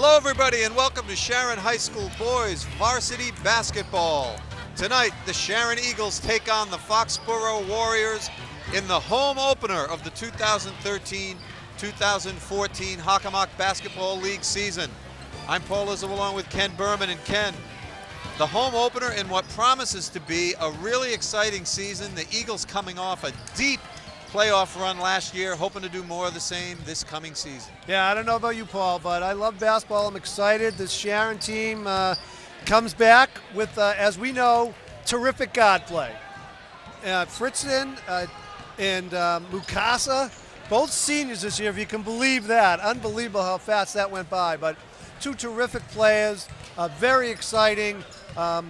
Hello everybody and welcome to Sharon High School Boys Varsity Basketball. Tonight the Sharon Eagles take on the Foxborough Warriors in the home opener of the 2013-2014 Hockomock Basketball League season. I'm Paul Izzo along with Ken Berman, and Ken, the home opener in what promises to be a really exciting season. The Eagles coming off a deep playoff run last year, hoping to do more of the same this coming season. Yeah, I don't know about you, Paul, but I love basketball. I'm excited. This Sharon team comes back with, as we know, terrific guard play. Fritzen and Mukasa, both seniors this year, if you can believe that. Unbelievable how fast that went by, but two terrific players, very exciting.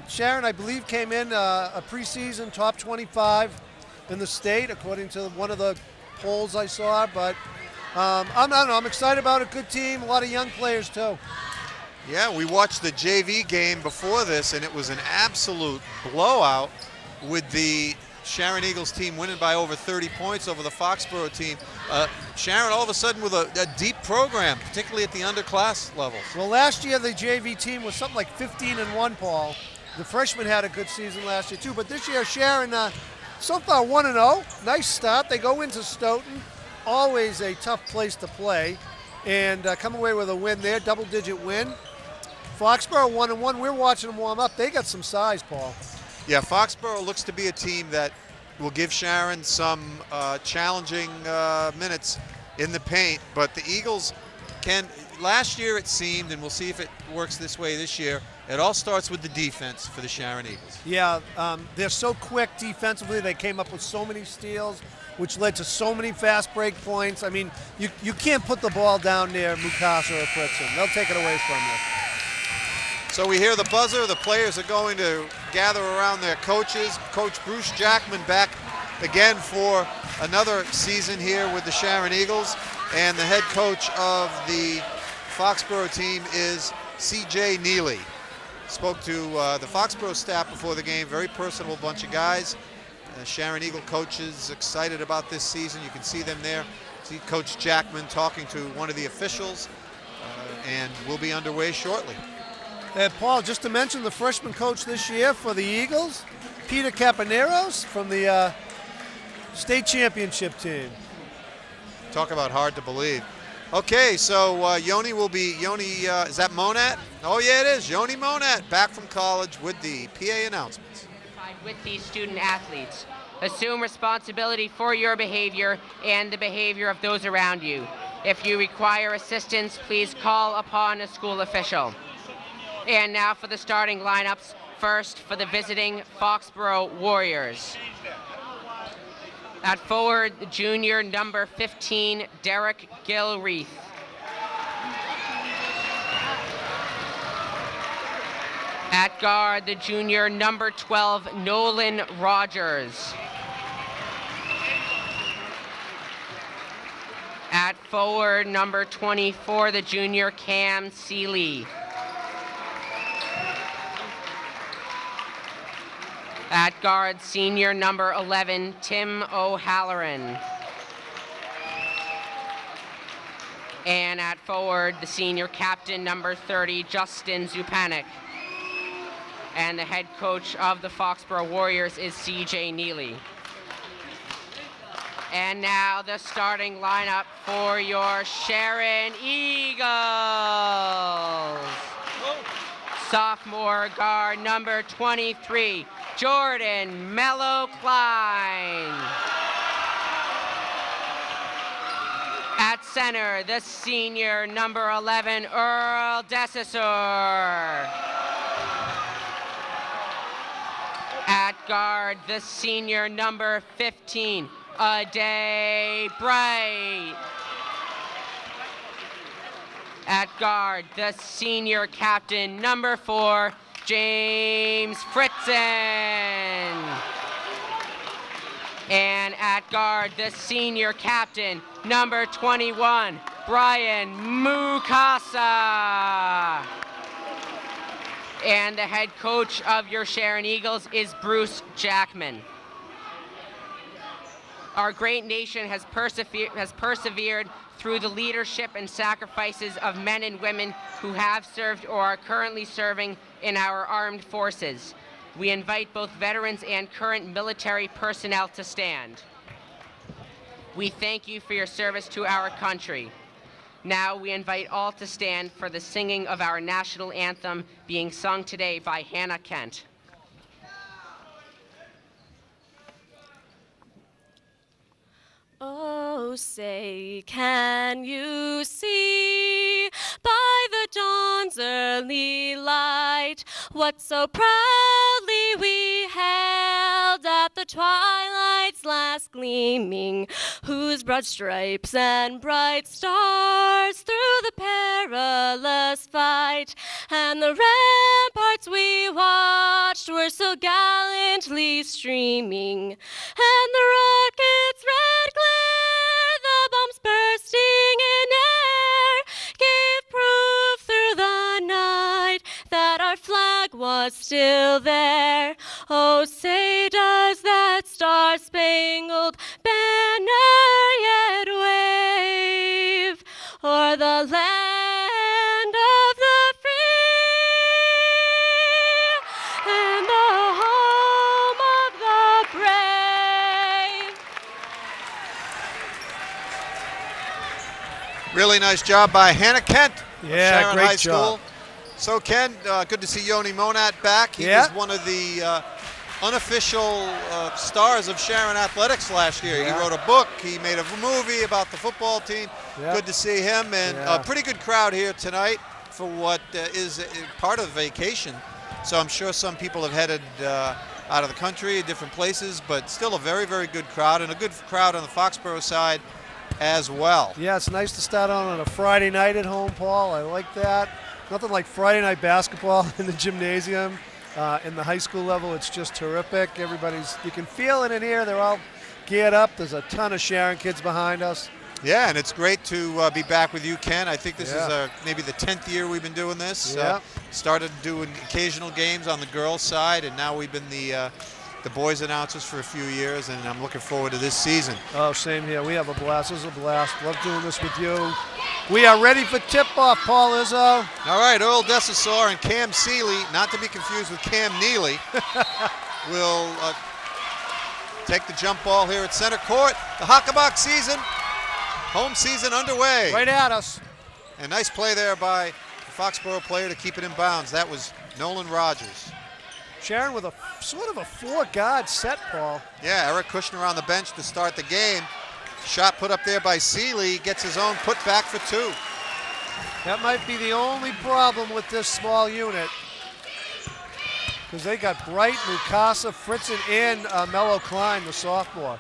Sharon, I believe, came in a preseason top 25 in the state, according to one of the polls I saw. But I don't know, I'm excited about a good team, a lot of young players too. Yeah, we watched the JV game before this, and it was an absolute blowout with the Sharon Eagles team winning by over 30 points over the Foxborough team. Sharon all of a sudden with a deep program, particularly at the underclass levels. Well, last year the JV team was something like 15-1, Paul. The freshmen had a good season last year too, but this year Sharon, so far 1-0, nice start. They go into Stoughton, always a tough place to play, and come away with a win there, double-digit win. Foxborough 1-1, we're watching them warm up. They got some size, Paul. Yeah, Foxborough looks to be a team that will give Sharon some challenging minutes in the paint, but the Eagles last year it seemed, and we'll see if it works this way this year, it all starts with the defense for the Sharon Eagles. Yeah, they're so quick defensively. They came up with so many steals, which led to so many fast break points. I mean, you can't put the ball down near Mukasa or Fritzen. They'll take it away from you. So we hear the buzzer. The players are going to gather around their coaches. Coach Bruce Jackman back again for another season here with the Sharon Eagles. And the head coach of the Foxborough team is C.J. Neely. Spoke to the Foxborough staff before the game. Very personable bunch of guys. Sharon Eagle coaches excited about this season. You can see them there. See Coach Jackman talking to one of the officials, and we'll be underway shortly. Paul, just to mention the freshman coach this year for the Eagles, Peter Capaneros from the state championship team. Talk about hard to believe. Okay, so Yoni will be, is that Monat? Oh yeah, it is, Yoni Monat, back from college with the PA announcements. With these student athletes, assume responsibility for your behavior and the behavior of those around you. If you require assistance, please call upon a school official. And now for the starting lineups. First, for the visiting Foxborough Warriors. At forward, the junior number 15, Derek Gilreath. At guard, the junior number 12, Nolan Rogers. At forward, number 24, the junior Cam Seeley. At guard, senior number 11, Tim O'Halloran. And at forward, the senior captain, number 30, Justin Zupanik. And the head coach of the Foxborough Warriors is C.J. Neely. And now the starting lineup for your Sharon Eagles. Sophomore guard, number 23, Jordan Mello Klein. At center, the senior number 11, Earl Desessor. At guard, the senior number 15, Aday Bright. At guard, the senior captain, number 4, James Fritzen. And at guard, the senior captain, number 21, Brian Mukasa. And the head coach of your Sharon Eagles is Bruce Jackman. Our great nation has persevered through the leadership and sacrifices of men and women who have served or are currently serving in our armed forces. We invite both veterans and current military personnel to stand. We thank you for your service to our country. Now we invite all to stand for the singing of our national anthem being sung today by Hannah Kent. Oh, say, can you see by the dawn's early light what so proudly we held at the twilight's last gleaming, whose broad stripes and bright stars through the perilous fight and the ramparts we watched were so gallantly streaming, and the rockets' red glare, the bombs bursting in air, gave proof through the night that our flag was still there. Oh, say, does that star-spangled banner yet wave o'er the land of the free and the home of the brave? Really nice job by Hannah Kent of Yeah, Sharon great High job. School. So, Ken, good to see Yoni Monat back. He was one of the unofficial stars of Sharon Athletics last year. Yeah. He wrote a book. He made a movie about the football team. Yeah. Good to see him. And a pretty good crowd here tonight for what is part of vacation. So I'm sure some people have headed out of the country, different places, but still a very, very good crowd, and a good crowd on the Foxborough side as well. Yeah, it's nice to start on a Friday night at home, Paul. I like that. Nothing like Friday night basketball in the gymnasium. In the high school level, it's just terrific. You can feel it in here. They're all geared up. There's a ton of Sharon kids behind us. Yeah, and it's great to be back with you, Ken. I think this is maybe the 10th year we've been doing this. Yeah. Started doing occasional games on the girls' side, and now we've been the boys' announcers for a few years, and I'm looking forward to this season. Oh, same here. We have a blast. This is a blast. Love doing this with you. We are ready for tip-off, Paul Izzo. All right, Earl Desasor and Cam Seeley, not to be confused with Cam Neely, will take the jump ball here at center court. The Hockenbach season, home season underway. Right at us. And nice play there by the Foxborough player to keep it in bounds. That was Nolan Rogers. Sharon with a sort of a four-guard set, Paul. Yeah, Eric Kushner on the bench to start the game. Shot put up there by Seeley, gets his own put back for two. That might be the only problem with this small unit, because they got Bright, Mukasa, Fritzen, and Mello Klein, the sophomore.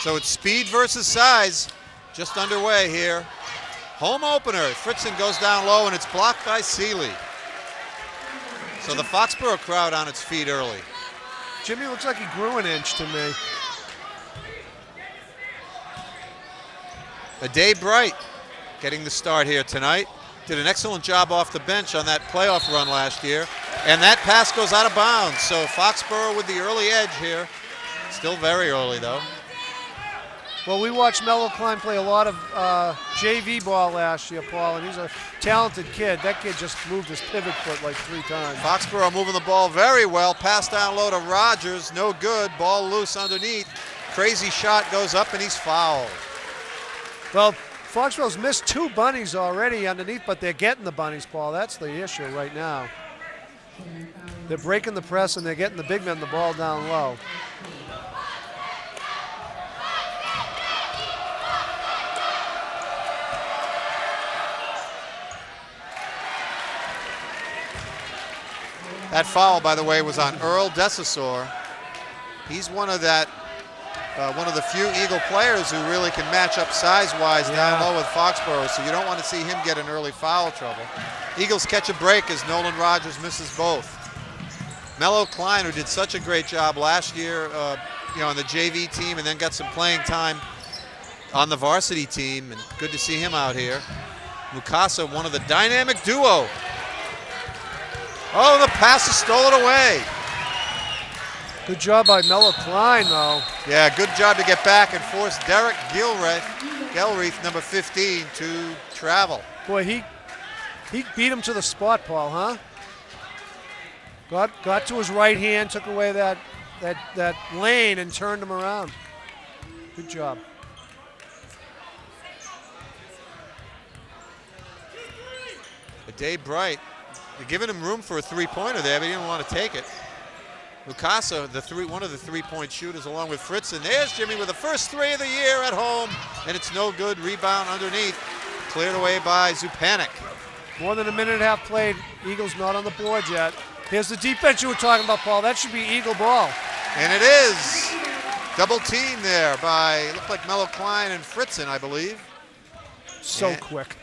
So it's speed versus size, just underway here. Home opener, Fritzen goes down low and it's blocked by Seeley. So the Foxborough crowd on its feet early. Jimmy looks like he grew an inch to me. Adae Bright getting the start here tonight. Did an excellent job off the bench on that playoff run last year. And that pass goes out of bounds. So Foxborough with the early edge here. Still very early, though. Well, we watched Mello Klein play a lot of JV ball last year, Paul, and he's a talented kid. That kid just moved his pivot foot like 3 times. Foxborough moving the ball very well. Pass down low to Rogers. No good. Ball loose underneath. Crazy shot goes up, and he's fouled. Well, Foxborough's missed 2 bunnies already underneath, but they're getting the bunnies, Paul. That's the issue right now. They're breaking the press, and they're getting the big men the ball down low. That foul, by the way, was on Earl Desasor. He's one of the few Eagle players who really can match up size-wise down low with Foxborough, so you don't want to see him get in early foul trouble. Eagles catch a break as Nolan Rogers misses both. Mello Klein, who did such a great job last year, on the JV team, and then got some playing time on the varsity team, and good to see him out here. Mukasa, one of the dynamic duo. Oh, the pass is stolen away. Good job by Mello Klein, though. Yeah, good job to get back and force Derek Gelreath, number 15, to travel. Boy, he beat him to the spot, Paul, huh? Got to his right hand, took away that lane, and turned him around. Good job. Dave Bright, they're giving him room for a three-pointer there, but he didn't want to take it. Mukasa, one of the three-point shooters, along with Fritz. And there's Jimmy with the first three of the year at home, and it's no good. Rebound underneath, cleared away by Zupanik. More than a minute and a half played. Eagles not on the board yet. Here's the defense you were talking about, Paul. That should be Eagle ball. And it is. Double team there by, looked like Mello Klein and Fritzen, I believe. So quick.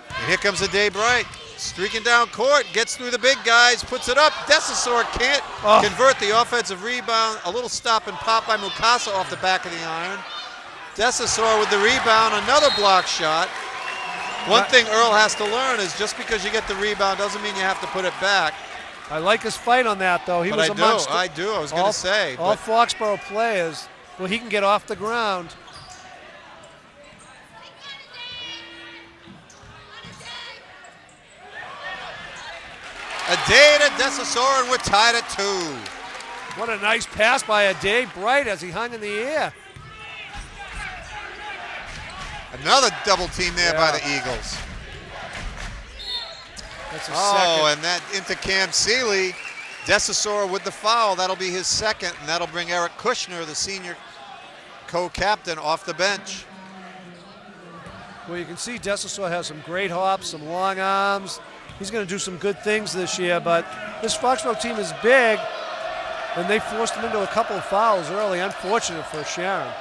And here comes a Dave Bright, streaking down court, gets through the big guys, puts it up. Desasor can't convert the offensive rebound. A little stop and pop by Mukasa off the back of the iron. Desasor with the rebound, another block shot. One thing Earl has to learn is just because you get the rebound doesn't mean you have to put it back. I like his fight on that, though. He was amongst I do. I was going to say. All Foxborough players, well, he can get off the ground. Adae to Desasor, and we're tied at 2. What a nice pass by Adae Bright as he hung in the air. Another double team there by the Eagles. That's a second. And that into Cam Seeley. Desasor with the foul. That'll be his second, and that'll bring Eric Kushner, the senior co-captain, off the bench. Well, you can see Desasor has some great hops, some long arms. He's going to do some good things this year, but this Foxborough team is big, and they forced him into a couple of fouls early. Unfortunate for Sharon.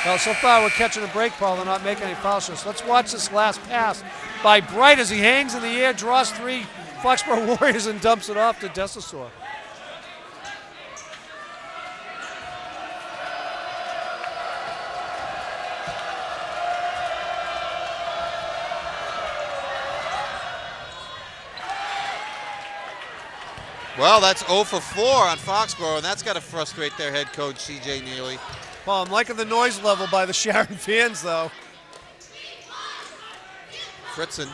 Well, so far we're catching a break, Paul. They're not making any foul shots. Let's watch this last pass by Bright as he hangs in the air, draws 3 Foxborough Warriors, and dumps it off to Desasor. Well, that's 0 for 4 on Foxborough, and that's got to frustrate their head coach, C.J. Neely. Well, I'm liking the noise level by the Sharon fans, though. Fritzen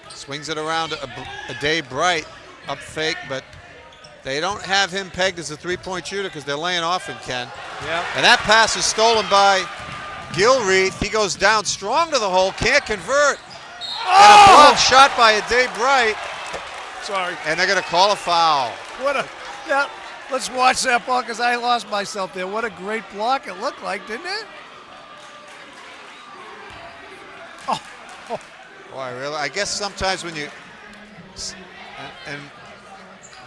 swings it around to Adae Bright, up fake, but they don't have him pegged as a three-point shooter because they're laying off him, Ken. Yeah. And that pass is stolen by Gilreath. He goes down strong to the hole, can't convert. And a block shot by Adae Bright. Sorry. And they're going to call a foul. Let's watch that ball because I lost myself there. What a great block it looked like, didn't it? Boy, really? I guess sometimes when you and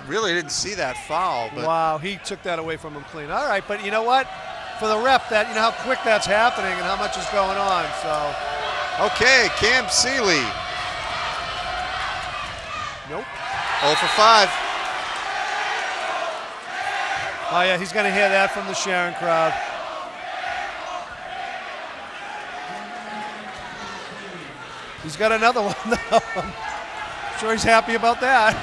really didn't see that foul. But wow, he took that away from him clean. All right, but you know what? For the rep, that you know how quick that's happening and how much is going on. So, okay, Cam Seeley. Nope. 0 for 5. Oh yeah, he's going to hear that from the Sharon crowd. He's got another one, though. I'm sure he's happy about that.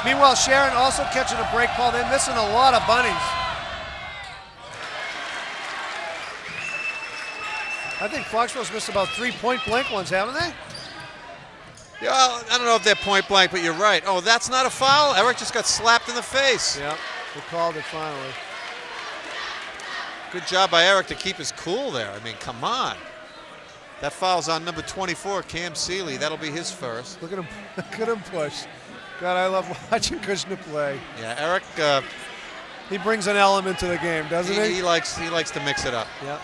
Meanwhile, Sharon also catching a break, Paul. They're missing a lot of bunnies. I think Foxborough's missed about 3 point-blank ones, haven't they? Yeah, I don't know if they're point-blank, but you're right. Oh, that's not a foul? Eric just got slapped in the face. Yeah, they called it finally. Good job by Eric to keep his cool there. I mean, come on. That foul's on number 24, Cam Seeley. That'll be his first. Look at him push. God, I love watching Kushner play. Yeah, Eric. He brings an element to the game, doesn't he? He likes to mix it up. Yeah.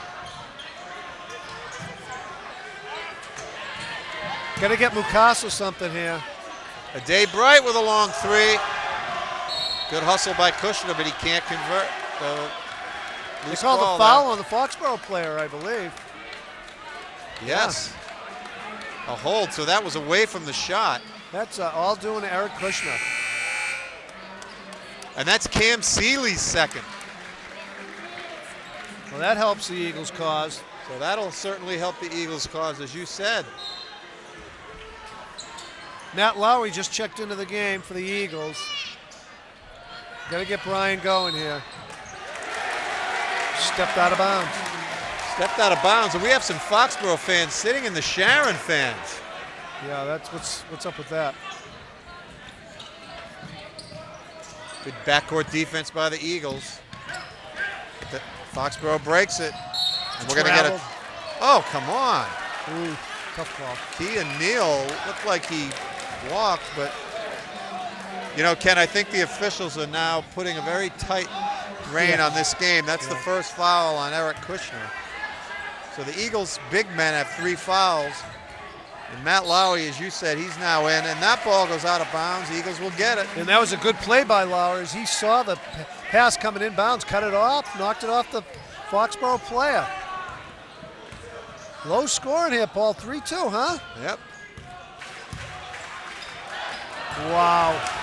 Got to get Mukasa something here. Adae Bright with a long 3. Good hustle by Kushner, but he can't convert. They called a foul on the Foxborough player, I believe. Yes. Yeah. A hold, so that was away from the shot. That's all doing to Eric Kushner. And that's Cam Seeley's second. Well, that helps the Eagles' cause. So that'll certainly help the Eagles' cause, as you said. Matt Lowry just checked into the game for the Eagles. Got to get Brian going here. Stepped out of bounds. Stepped out of bounds, and we have some Foxborough fans sitting in the Sharon fans. Yeah, that's what's up with that. Good backcourt defense by the Eagles. Foxborough breaks it. And we're going to get a... Oh, come on. Ooh, tough call. Kean Neal looked like he walked, but... You know, Ken, I think the officials are now putting a very tight rein on this game. That's the first foul on Eric Kushner. So the Eagles' big men have 3 fouls. And Matt Lowry, as you said, he's now in, and that ball goes out of bounds. The Eagles will get it. And that was a good play by Lowry. He saw the pass coming in bounds, cut it off, knocked it off the Foxborough player. Low scoring here, Paul. 3-2, huh? Yep. Wow.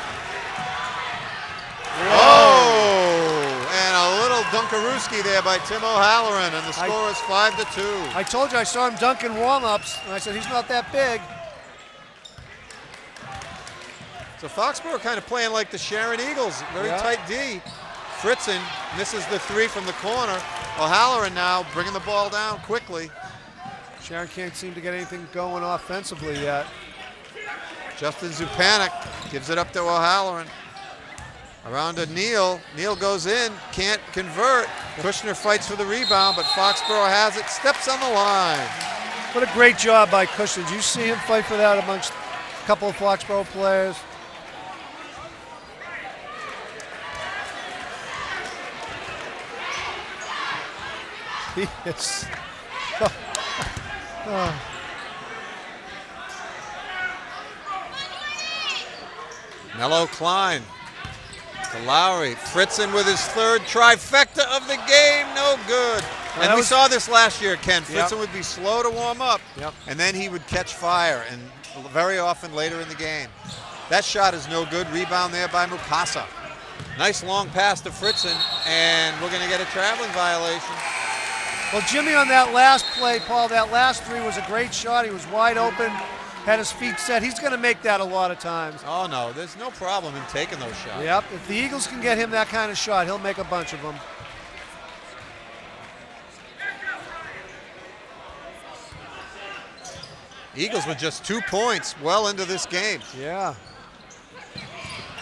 Oh, and a little Dunkarooski there by Tim O'Halloran, and the score is 5-2. I told you I saw him dunking warm-ups, and I said he's not that big. So Foxborough kind of playing like the Sharon Eagles, very tight D. Fritzen misses the 3 from the corner. O'Halloran now bringing the ball down quickly. Sharon can't seem to get anything going offensively yet. Justin Zupanik gives it up to O'Halloran. Around to Neal. Neal goes in, can't convert. Kushner fights for the rebound, but Foxborough has it, steps on the line. What a great job by Kushner. Did you see him fight for that amongst a couple of Foxborough players? Yes. Mello Klein to Lowry. Fritzen with his 3rd trifecta of the game, no good. And we saw this last year, Ken. Fritzen would be slow to warm up, and then he would catch fire, and very often later in the game. That shot is no good. Rebound there by Mukasa. Nice long pass to Fritzen, and we're going to get a traveling violation. Well, Jimmy, on that last play, Paul, that last 3 was a great shot. He was wide open, had his feet set. He's going to make that a lot of times. Oh, no, there's no problem in taking those shots. Yep, if the Eagles can get him that kind of shot, he'll make a bunch of them. Eagles with just 2 points well into this game. Yeah.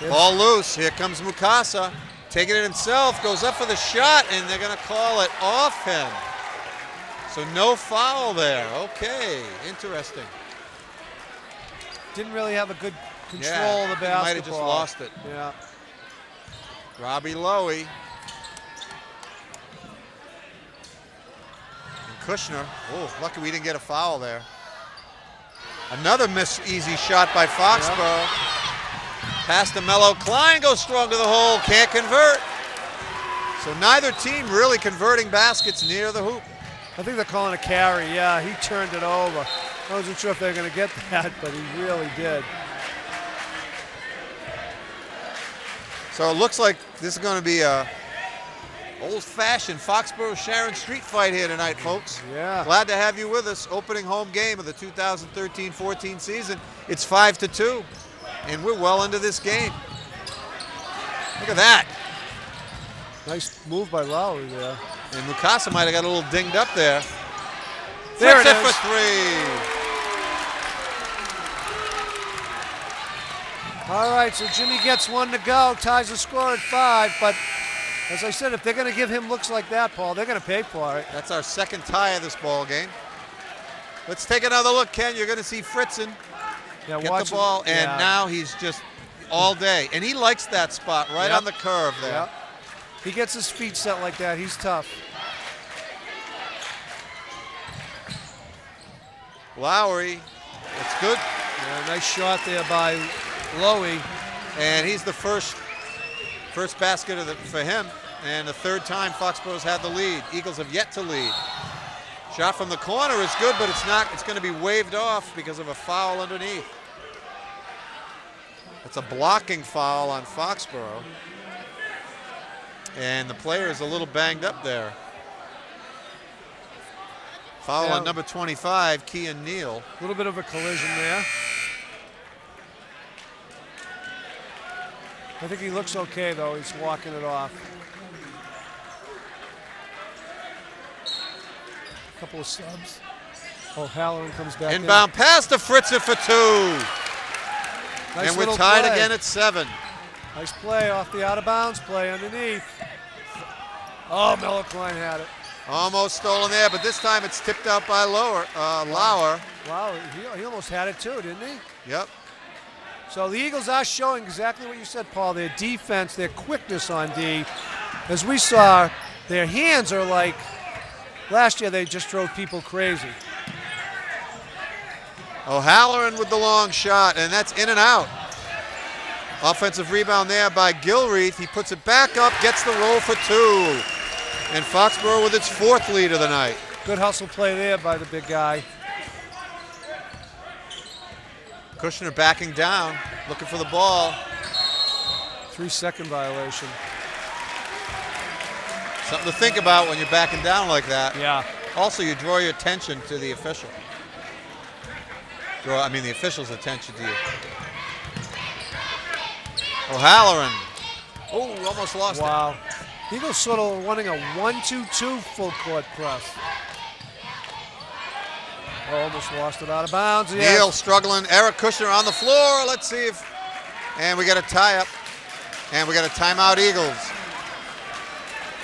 Ball loose. Here comes Mukasa. Taking it himself, goes up for the shot, and they're going to call it off him. So no foul there. Okay, interesting. Didn't really have a good control of the basketball. Might have just lost it. Yeah. Robbie Lowy. And Kushner. Oh, lucky we didn't get a foul there. Another easy shot by Foxborough. Pass to Mello Klein, goes strong to the hole, can't convert. So neither team really converting baskets near the hoop. I think they're calling a carry. Yeah, he turned it over. I wasn't sure if they were going to get that, but he really did. So it looks like this is going to be a old-fashioned Foxborough-Sharon street fight here tonight, folks. Yeah. Glad to have you with us. Opening home game of the 2013-14 season. It's 5-2, and we're well into this game. Look at that. Nice move by Lowry there. And Mukasa might have got a little dinged up there. There it is. For 3. All right, so Jimmy gets 1 to go, ties the score at 5. But as I said, if they're going to give him looks like that, Paul, they're going to pay for it. That's our second tie of this ball game. Let's take another look, Ken. You're going to see Fritzen get the ball, and now he's just all day. And he likes that spot right on the curve there. Yep. He gets his feet set like that. He's tough. Lowry, that's good. Yeah, nice shot there by Lowy. And he's the first basket for him, and the 3rd time Foxborough's had the lead. Eagles have yet to lead. Shot from the corner is good, but it's not. It's going to be waved off because of a foul underneath. It's a blocking foul on Foxborough. And the player is a little banged up there. Foul on number 25, Kean Neal. A little bit of a collision there. I think he looks okay, though. He's walking it off. A couple of subs. Oh, Halloran comes back Inbound pass to Fritzen for 2. Nice And we're little tied play. again at 7. Nice play off the out-of-bounds play underneath. Oh, Miller Klein had it. Almost stolen there, but this time it's tipped out by Lauer. Wow, he almost had it too, didn't he? Yep. So the Eagles are showing exactly what you said, Paul. Their defense, their quickness on D. As we saw, their hands are like, last year they just drove people crazy. O'Halloran with the long shot, and that's in and out. Offensive rebound there by Gilreath. He puts it back up, gets the roll for 2. And Foxborough with its 4th lead of the night. Good hustle play there by the big guy. Kushner backing down, looking for the ball. 3-second violation. Something to think about when you're backing down like that. Yeah. Also, you draw your attention to the official. The official's attention to you. O'Halloran. Oh, almost lost it. Wow. Eagles sort of running a 1-2-2 full court press. Oh, almost lost it out of bounds. Yes. Neal struggling. Eric Kushner on the floor. Let's see if. And we got a tie up. And we got a timeout, Eagles.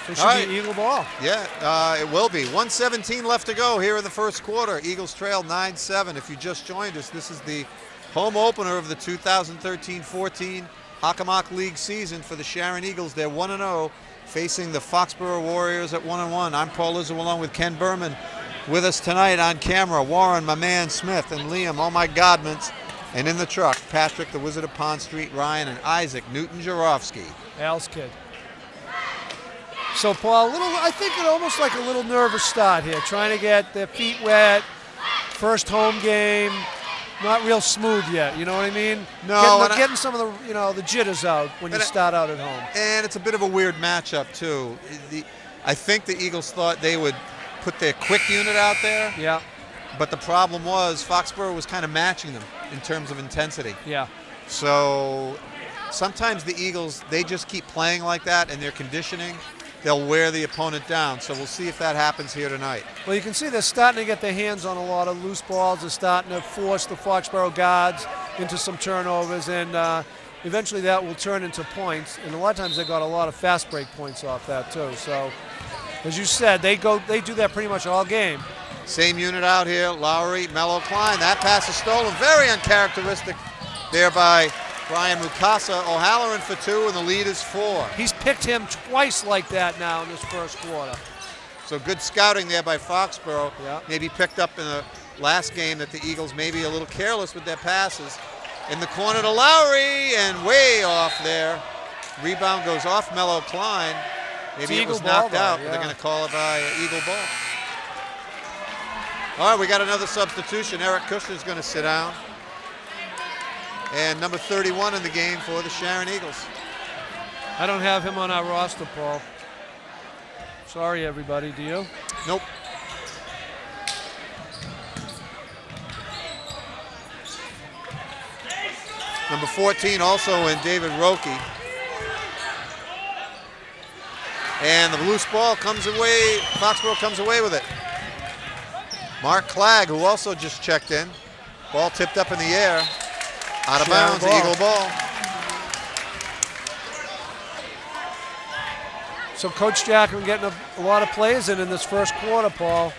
It should be Eagle ball. Yeah, it will be. 1:17 left to go here in the first quarter. Eagles trail 9-7. If you just joined us, this is the home opener of the 2013-14 Hockomock League season for the Sharon Eagles. They're 1-0, facing the Foxborough Warriors at 1-1. I'm Paul Izzo along with Ken Berman. With us tonight on camera, Warren, my man Smith, and Liam, all my Godmans. And in the truck, Patrick, the Wizard of Pond Street, Ryan, and Isaac Newton-Jarofsky. Al's kid. So, Paul, I think it almost like a little nervous start here, trying to get their feet wet, first home game, not real smooth yet, you know what I mean? No. Getting some of the, the jitters out when you start out at home. And it's a bit of a weird matchup, too. I think the Eagles thought they would put their quick unit out there. Yeah. But the problem was Foxborough was kind of matching them in terms of intensity. Yeah. So sometimes the Eagles, they just keep playing like that, and their conditioning, they'll wear the opponent down. So we'll see if that happens here tonight. Well, you can see they're starting to get their hands on a lot of loose balls. They're starting to force the Foxborough guards into some turnovers, and eventually that will turn into points. And a lot of times they got a lot of fast break points off that too. So, as you said, they do that pretty much all game. Same unit out here, Lowry, Mello Klein. That pass is stolen. Very uncharacteristic there by Brian Mukasa. O'Halloran for 2, and the lead is 4. He's picked him twice like that now in this first quarter. So good scouting there by Foxborough. Yeah. Maybe picked up in the last game that the Eagles may be a little careless with their passes. In the corner to Lowry, and way off there. Rebound goes off Mello Klein. Maybe it was knocked out, but they're going to call it by Eagle ball. All right, we got another substitution. Eric Kushner is going to sit down. And number 31 in the game for the Sharon Eagles. I don't have him on our roster, Paul. Sorry, everybody. Do you? Nope. Number 14 also in David Roque. And the loose ball comes away. Foxborough comes away with it. Mark Clagg, who also just checked in. Ball tipped up in the air. Out of bounds, Eagle ball. So Coach Jackman getting a lot of plays in this first quarter, Paul.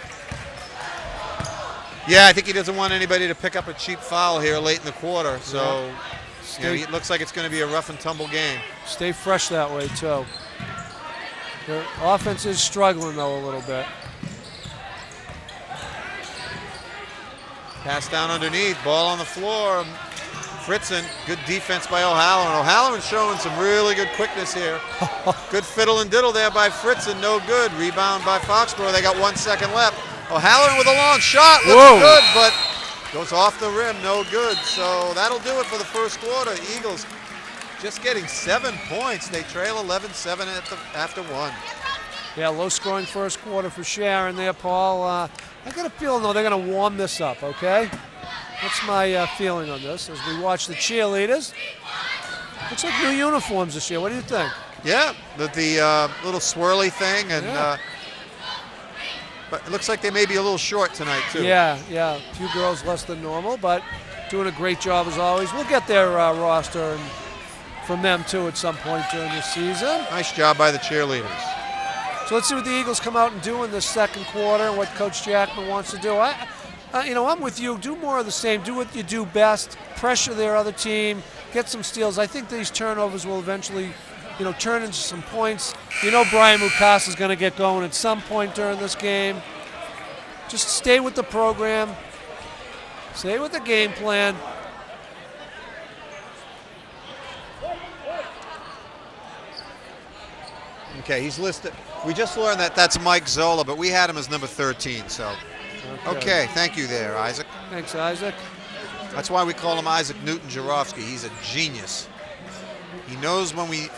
Yeah, I think he doesn't want anybody to pick up a cheap foul here late in the quarter. So it looks like it's going to be a rough and tumble game. Stay fresh that way, too. Their offense is struggling, though, a little bit. Pass down underneath, ball on the floor. Fritzen, good defense by O'Halloran. O'Halloran showing some really good quickness here. Good fiddle and diddle there by Fritzen, no good. Rebound by Foxborough, they got 1 second left. O'Halloran with a long shot, looks good, but goes off the rim, no good. So that'll do it for the first quarter. Eagles just getting 7 points. They trail 11-7 after 1. Yeah, low-scoring first quarter for Sharon there, Paul. I got a feeling, though, they're going to warm this up, okay? That's my feeling on this as we watch the cheerleaders. Looks like new uniforms this year. What do you think? Yeah, the little swirly thing, and but it looks like they may be a little short tonight too. Yeah, a few girls less than normal, but doing a great job as always. We'll get their roster and from them too at some point during the season. Nice job by the cheerleaders. So let's see what the Eagles come out and do in this second quarter and what Coach Jackman wants to do. I'm with you. Do more of the same. Do what you do best. Pressure their other team. Get some steals. I think these turnovers will eventually, turn into some points. Brian Mukasa is going to get going at some point during this game. Just stay with the program. Stay with the game plan. Okay, he's listed. We just learned that that's Mike Zola, but we had him as number 13. So, okay, thank you there, Isaac. Thanks, Isaac. That's why we call him Isaac Newton-Jarofsky. He's a genius. He knows when he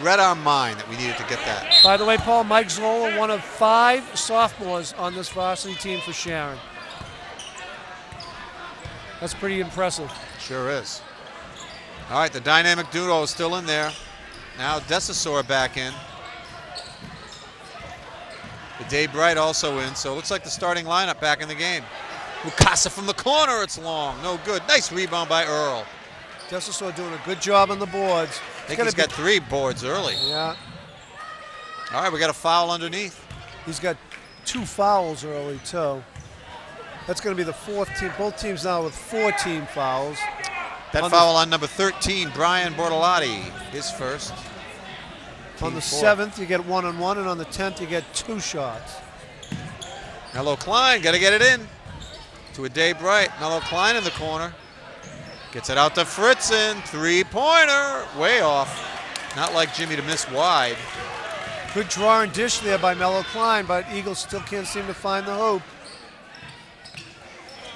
read our mind that we needed to get that. By the way, Paul, Mike Zola, one of 5 sophomores on this varsity team for Sharon. That's pretty impressive. Sure is. All right, the dynamic duo is still in there. Now Desasor back in. The Day Bright also in, so it looks like the starting lineup back in the game. Mukasa from the corner, it's long, no good. Nice rebound by Earl. Desasor doing a good job on the boards. I think he's got 3 boards early. Yeah. All right, we got a foul underneath. He's got 2 fouls early, too. That's going to be the 4th team. Both teams now with 4 team fouls. That foul on number 13, Brian Bortolotti, his first. On the 7th, you get 1-on-1, and on the 10th, you get 2 shots. Mello Klein, got to get it in to a Day Bright. Mello Klein in the corner. Gets it out to Fritzen, 3-pointer, way off. Not like Jimmy to miss wide. Good draw and dish there by Mello Klein, but Eagles still can't seem to find the hoop.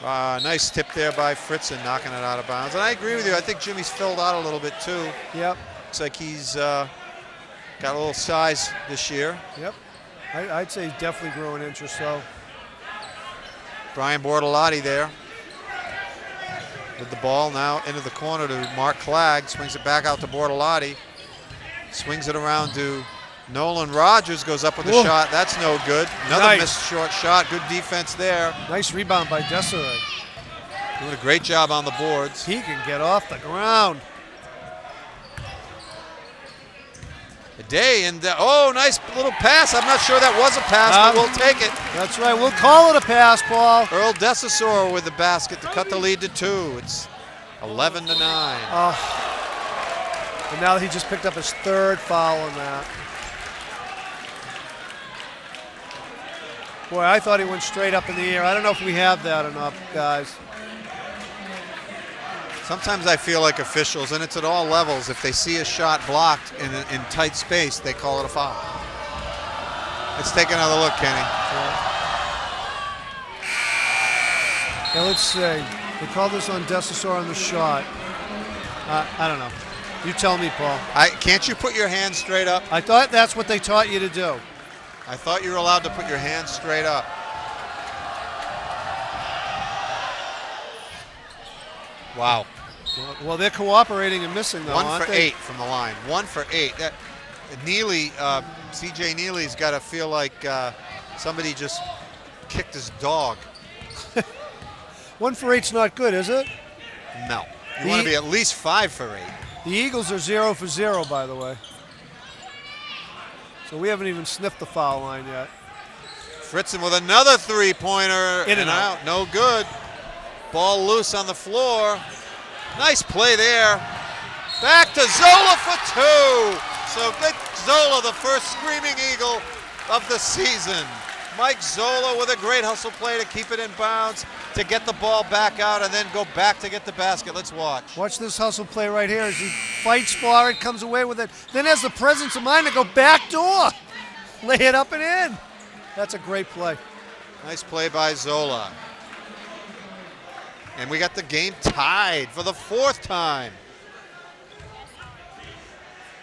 Nice tip there by Fritzen, knocking it out of bounds. And I agree with you. I think Jimmy's filled out a little bit too. Yep. Looks like he's got a little size this year. Yep. I'd say he's definitely grew an inch or so. Brian Bortolotti there. With the ball now into the corner to Mark Clagg. Swings it back out to Bortolotti. Swings it around to Nolan Rogers. Goes up with a shot. That's no good. Another missed short shot. Good defense there. Nice rebound by Desiree. Doing a great job on the boards. He can get off the ground. Day and nice little pass. I'm not sure that was a pass, but we'll take it. That's right. We'll call it a pass, Paul. Earl Desasor with the basket to cut the lead to 2. It's 11-9. And now he just picked up his 3rd foul on that. Boy, I thought he went straight up in the air. I don't know if we have that enough, guys. Sometimes I feel like officials, and it's at all levels, if they see a shot blocked in tight space, they call it a foul. Let's take another look, Kenny. Yeah, let's see. They called this on Desasor on the shot. I don't know. You tell me, Paul. Can't you put your hands straight up? I thought that's what they taught you to do. I thought you were allowed to put your hands straight up. Wow. Well, they're cooperating and missing, though, 1 for 8 from the line. 1 for 8. Neely, C.J. Neely's got to feel like somebody just kicked his dog. 1 for 8's not good, is it? No. You want to be at least 5 for 8. The Eagles are 0 for 0, by the way. So we haven't even sniffed the foul line yet. Fritzen with another 3-pointer. In and out. No good. Ball loose on the floor. Nice play there. Back to Zola for 2. So good Zola, the first screaming Eagle of the season. Mike Zola with a great hustle play to keep it in bounds, to get the ball back out and then go back to get the basket. Let's watch. Watch this hustle play right here as he fights for it, comes away with it, then has the presence of mind to go back door. Lay it up and in. That's a great play. Nice play by Zola. And we got the game tied for the 4th time.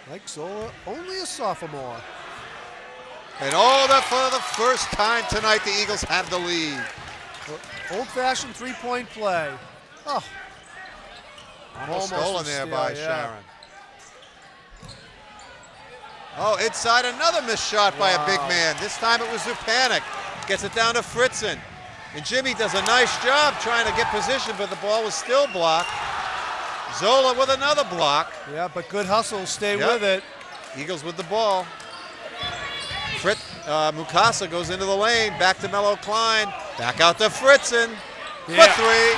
Mike Zola, only a sophomore. And all that for the first time tonight, the Eagles have the lead. Old-fashioned 3-point play. Oh. Almost stolen there by Sharon. Oh, inside, another missed shot by a big man. This time it was Zupanik. Gets it down to Fritzen. And Jimmy does a nice job trying to get position, but the ball was still blocked. Zola with another block. Yeah, but good hustle. Stay with it. Eagles with the ball. Mukasa goes into the lane. Back to Mello Klein. Back out to Fritzen. For three.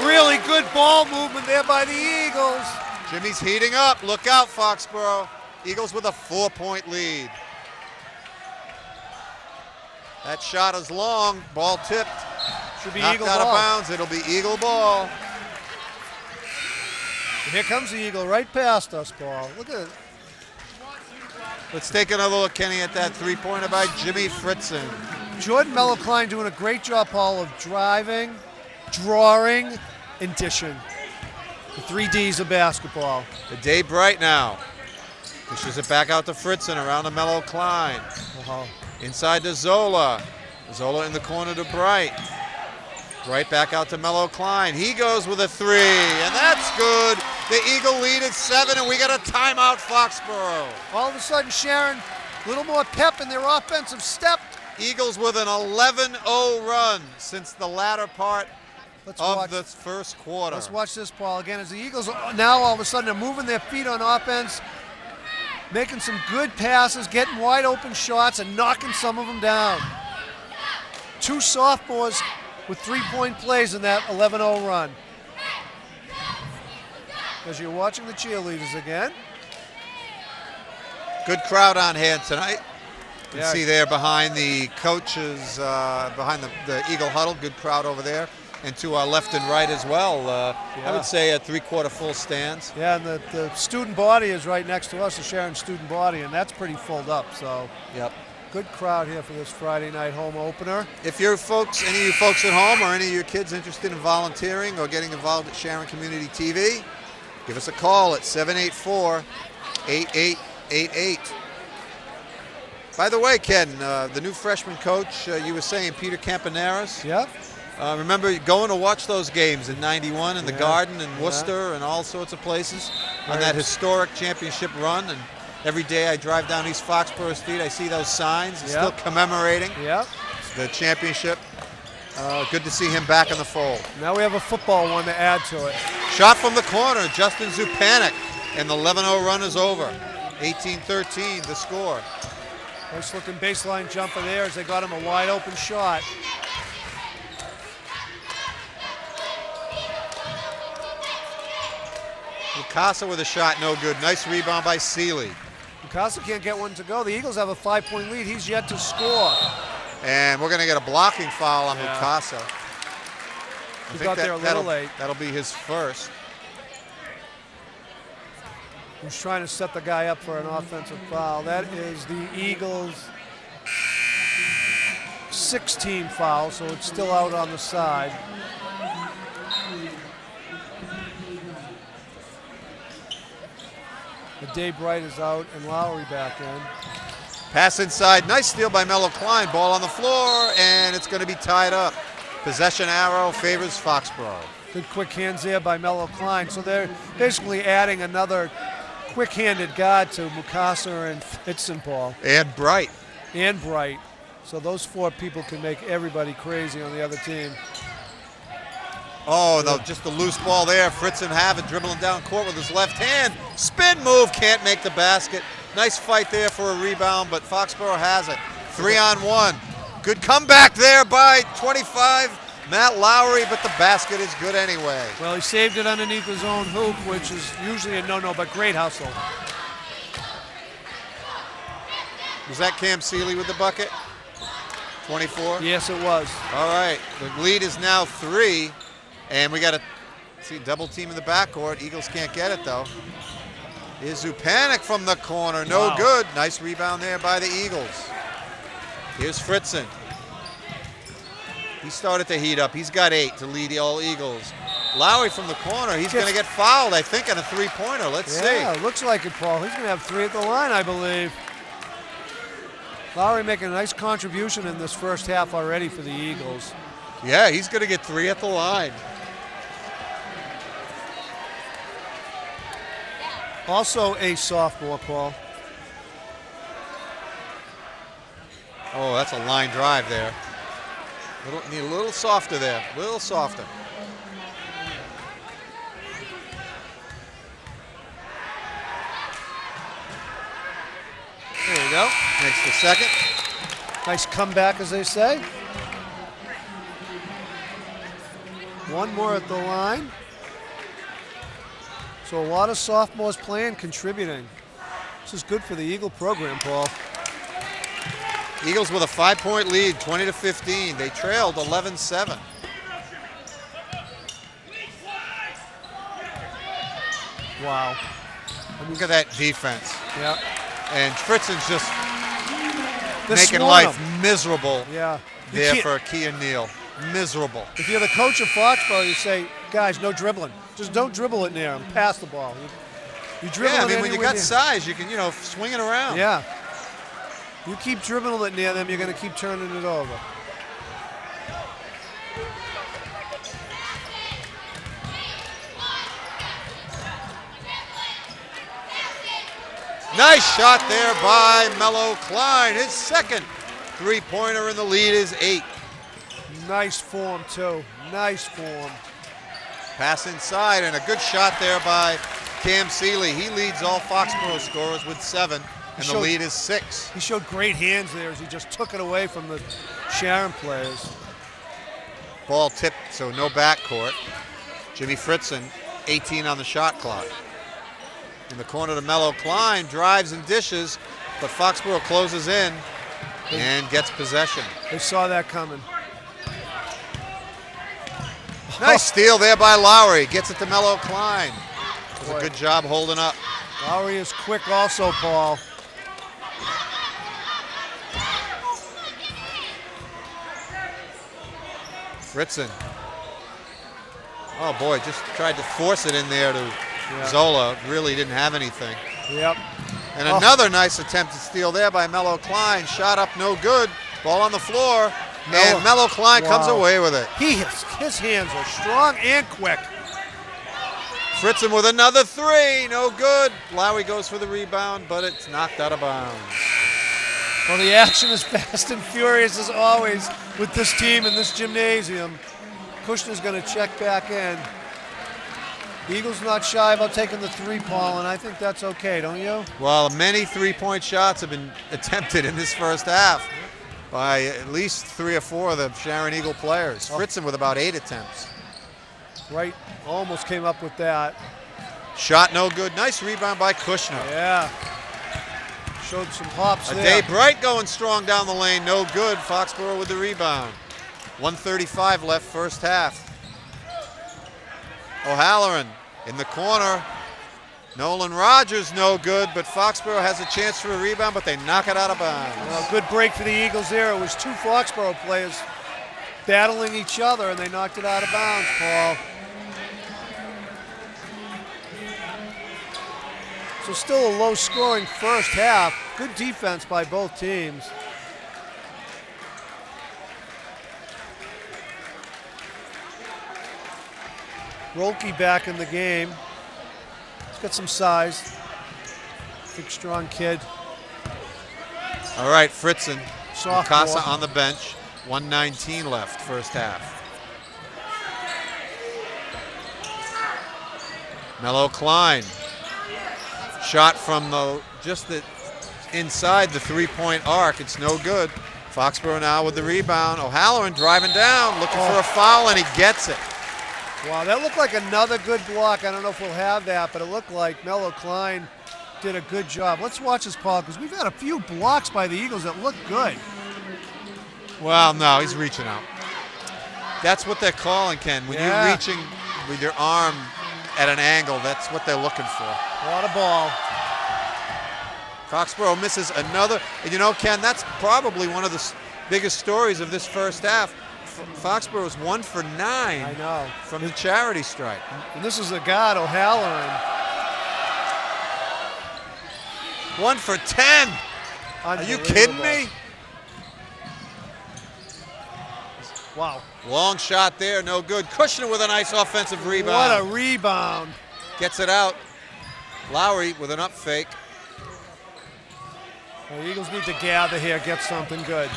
Really good ball movement there by the Eagles. Jimmy's heating up. Look out, Foxborough. Eagles with a 4-point lead. That shot is long. Ball tipped. Should be knocked Eagle out ball. of bounds. It'll be Eagle ball. And here comes the Eagle right past us, Paul. Look at it. Let's take another look, Kenny, at that three-pointer by Jimmy Fritzen. Jordan Mello Klein doing a great job, Paul, of driving, drawing, and dishing. The 3 Ds of basketball. The day bright now. Pushes it back out to Fritzen around to Mello Klein. Inside to Zola. Zola in the corner to Bright. Bright back out to Mello Klein. He goes with a 3, and that's good. The Eagle lead at 7, and we got a timeout, Foxborough. All of a sudden, Sharon, a little more pep in their offensive step. Eagles with an 11-0 run since the latter part of the first quarter. Let's watch this, Paul, again, as the Eagles now all of a sudden are moving their feet on offense, making some good passes, getting wide open shots, and knocking some of them down. 2 sophomores with 3-point plays in that 11-0 run. As you're watching the cheerleaders again. Good crowd on hand tonight. You can see there behind the coaches, behind the Eagle huddle, good crowd over there. And to our left and right as well. I would say at 3/4 full stands. Yeah, and the student body is right next to us, the Sharon student body, and that's pretty filled up. So, good crowd here for this Friday night home opener. If you're folks, any of you folks at home or any of your kids interested in volunteering or getting involved at Sharon Community TV, give us a call at 784-8888. By the way, Ken, the new freshman coach, you were saying, Peter Campaneris. Yep. Remember going to watch those games in '91 in the Garden in Worcester and all sorts of places on that historic championship run. And every day I drive down East Foxborough Street, I see those signs still commemorating the championship. Good to see him back in the fold. Now we have a football one to add to it. Shot from the corner, Justin Zupanik, and the 11-0 run is over. 18-13 the score. Nice looking baseline jumper there as they got him a wide open shot. Mukasa with a shot, no good. Nice rebound by Seeley. Mukasa can't get one to go. The Eagles have a 5-point lead. He's yet to score. And we're going to get a blocking foul on Mukasa. He got there a little late. That'll be his first. He's trying to set the guy up for an offensive foul. That is the Eagles' 16th foul, so it's still out on the side. The Day Bright is out and Lowry back in. Pass inside, nice steal by Mello Klein. Ball on the floor, and it's going to be tied up. Possession arrow favors Foxborough. Good quick hands there by Mello Klein. So they're basically adding another quick-handed guard to Mukasa and Fritzen, Paul. And Bright. And Bright. So those 4 people can make everybody crazy on the other team. Oh, no, just a loose ball there. Fritzen have it, dribbling down court with his left hand. Spin move, can't make the basket. Nice fight there for a rebound, but Foxborough has it. 3-on-1. Good comeback there by 25, Matt Lowry, but the basket is good anyway. Well, he saved it underneath his own hoop, which is usually a no-no, but great hustle. Was that Cam Seeley with the bucket? 24? Yes, it was. All right, the lead is now 3. And we got to see double team in the backcourt. Eagles can't get it though. Here's Zupanik from the corner, no good. Nice rebound there by the Eagles. Here's Fritzen. He started to heat up. He's got 8 to lead the all Eagles. Lowry from the corner. He's going to get fouled, I think, on a 3-pointer. Let's see. Yeah, looks like it, Paul. He's going to have 3 at the line, I believe. Lowry making a nice contribution in this first half already for the Eagles. Yeah, he's going to get 3 at the line. Also a sophomore, Paul. Oh, that's a line drive there. Need a little softer there, a little softer. There you go. Makes the second. Nice comeback, as they say. One more at the line. So a lot of sophomores playing, contributing. This is good for the Eagle program, Paul. Eagles with a 5-point lead, 20-15. They trailed 11-7. Wow. Look at that defense. Yeah. And Fritzen's just They're making swarming life them. miserable Yeah. You there can't- for Kean Neal. Miserable. If you're the coach of Foxborough, you say, guys, no dribbling. Just don't dribble it near and pass the ball. You dribble Yeah, I it mean, when you anywhere got near- size, you can, swing it around. Yeah. You keep dribbling it near them, you're going to keep turning it over. Nice shot there by Mello Klein. His second three-pointer, and the lead is 8. Nice form, too. Nice form. Pass inside, and a good shot there by Cam Seeley. He leads all Foxborough scorers with 7, and the lead is 6. He showed great hands there as he just took it away from the Sharon players. Ball tipped, so no backcourt. Jimmy Fritzen, 18 on the shot clock. In the corner to Mello Klein, drives and dishes, but Foxborough closes in and gets possession. They saw that coming. Nice steal there by Lowry. Gets it to Mello Klein. Does a good job holding up. Lowry is quick also, Paul. Fritzen. Oh boy, just tried to force it in there to Zola. Really didn't have anything. Yep. And another nice attempt to steal there by Mello Klein. Shot up, no good. Ball on the floor. And Mello Klein comes away with it. His hands are strong and quick. Fritzen with another 3, no good. Lowry goes for the rebound, but it's knocked out of bounds. Well, the action is fast and furious as always with this team in this gymnasium. Kushner's going to check back in. The Eagles not shy about taking the 3, Paul, and I think that's okay, don't you? Well, many three-point shots have been attempted in this first half by at least 3 or 4 of the Sharon Eagle players. Fritzen with about 8 attempts. Right, almost came up with that. Shot no good. Nice rebound by Kushner. Yeah. Showed some hops there. Day Bright going strong down the lane, no good. Foxborough with the rebound. 1:35 left first half. O'Halloran in the corner. Nolan Rogers no good, but Foxborough has a chance for a rebound, but they knock it out of bounds. Well, good break for the Eagles there. It was 2 Foxborough players battling each other, and they knocked it out of bounds, Paul. So still a low-scoring first half. Good defense by both teams. Rolke back in the game. He's got some size. Big, strong kid. All right, Fritzen. Sophomore. Casa on the bench. 1:19 left first half. Mello Klein. Shot from just inside the 3-point arc. It's no good. Foxborough now with the rebound. O'Halloran driving down, looking for a foul, and he gets it. Wow, that looked like another good block. I don't know if we'll have that, but it looked like Mello Klein did a good job. Let's watch this, Paul, because we've had a few blocks by the Eagles that look good. Well, no, he's reaching out. That's what they're calling, Ken. When you're reaching with your arm at an angle, that's what they're looking for. What a ball. Foxborough misses another. And you know, Ken, that's probably one of the biggest stories of this first half. Foxborough is 1 for 9 I know. from the charity strike. And this is a guy, O'Halloran. 1 for 10. Are you kidding me? Wow. Long shot there, no good. Kushner with a nice offensive rebound. What a rebound. Gets it out. Lowry with an up fake. The Eagles need to gather here, get something good.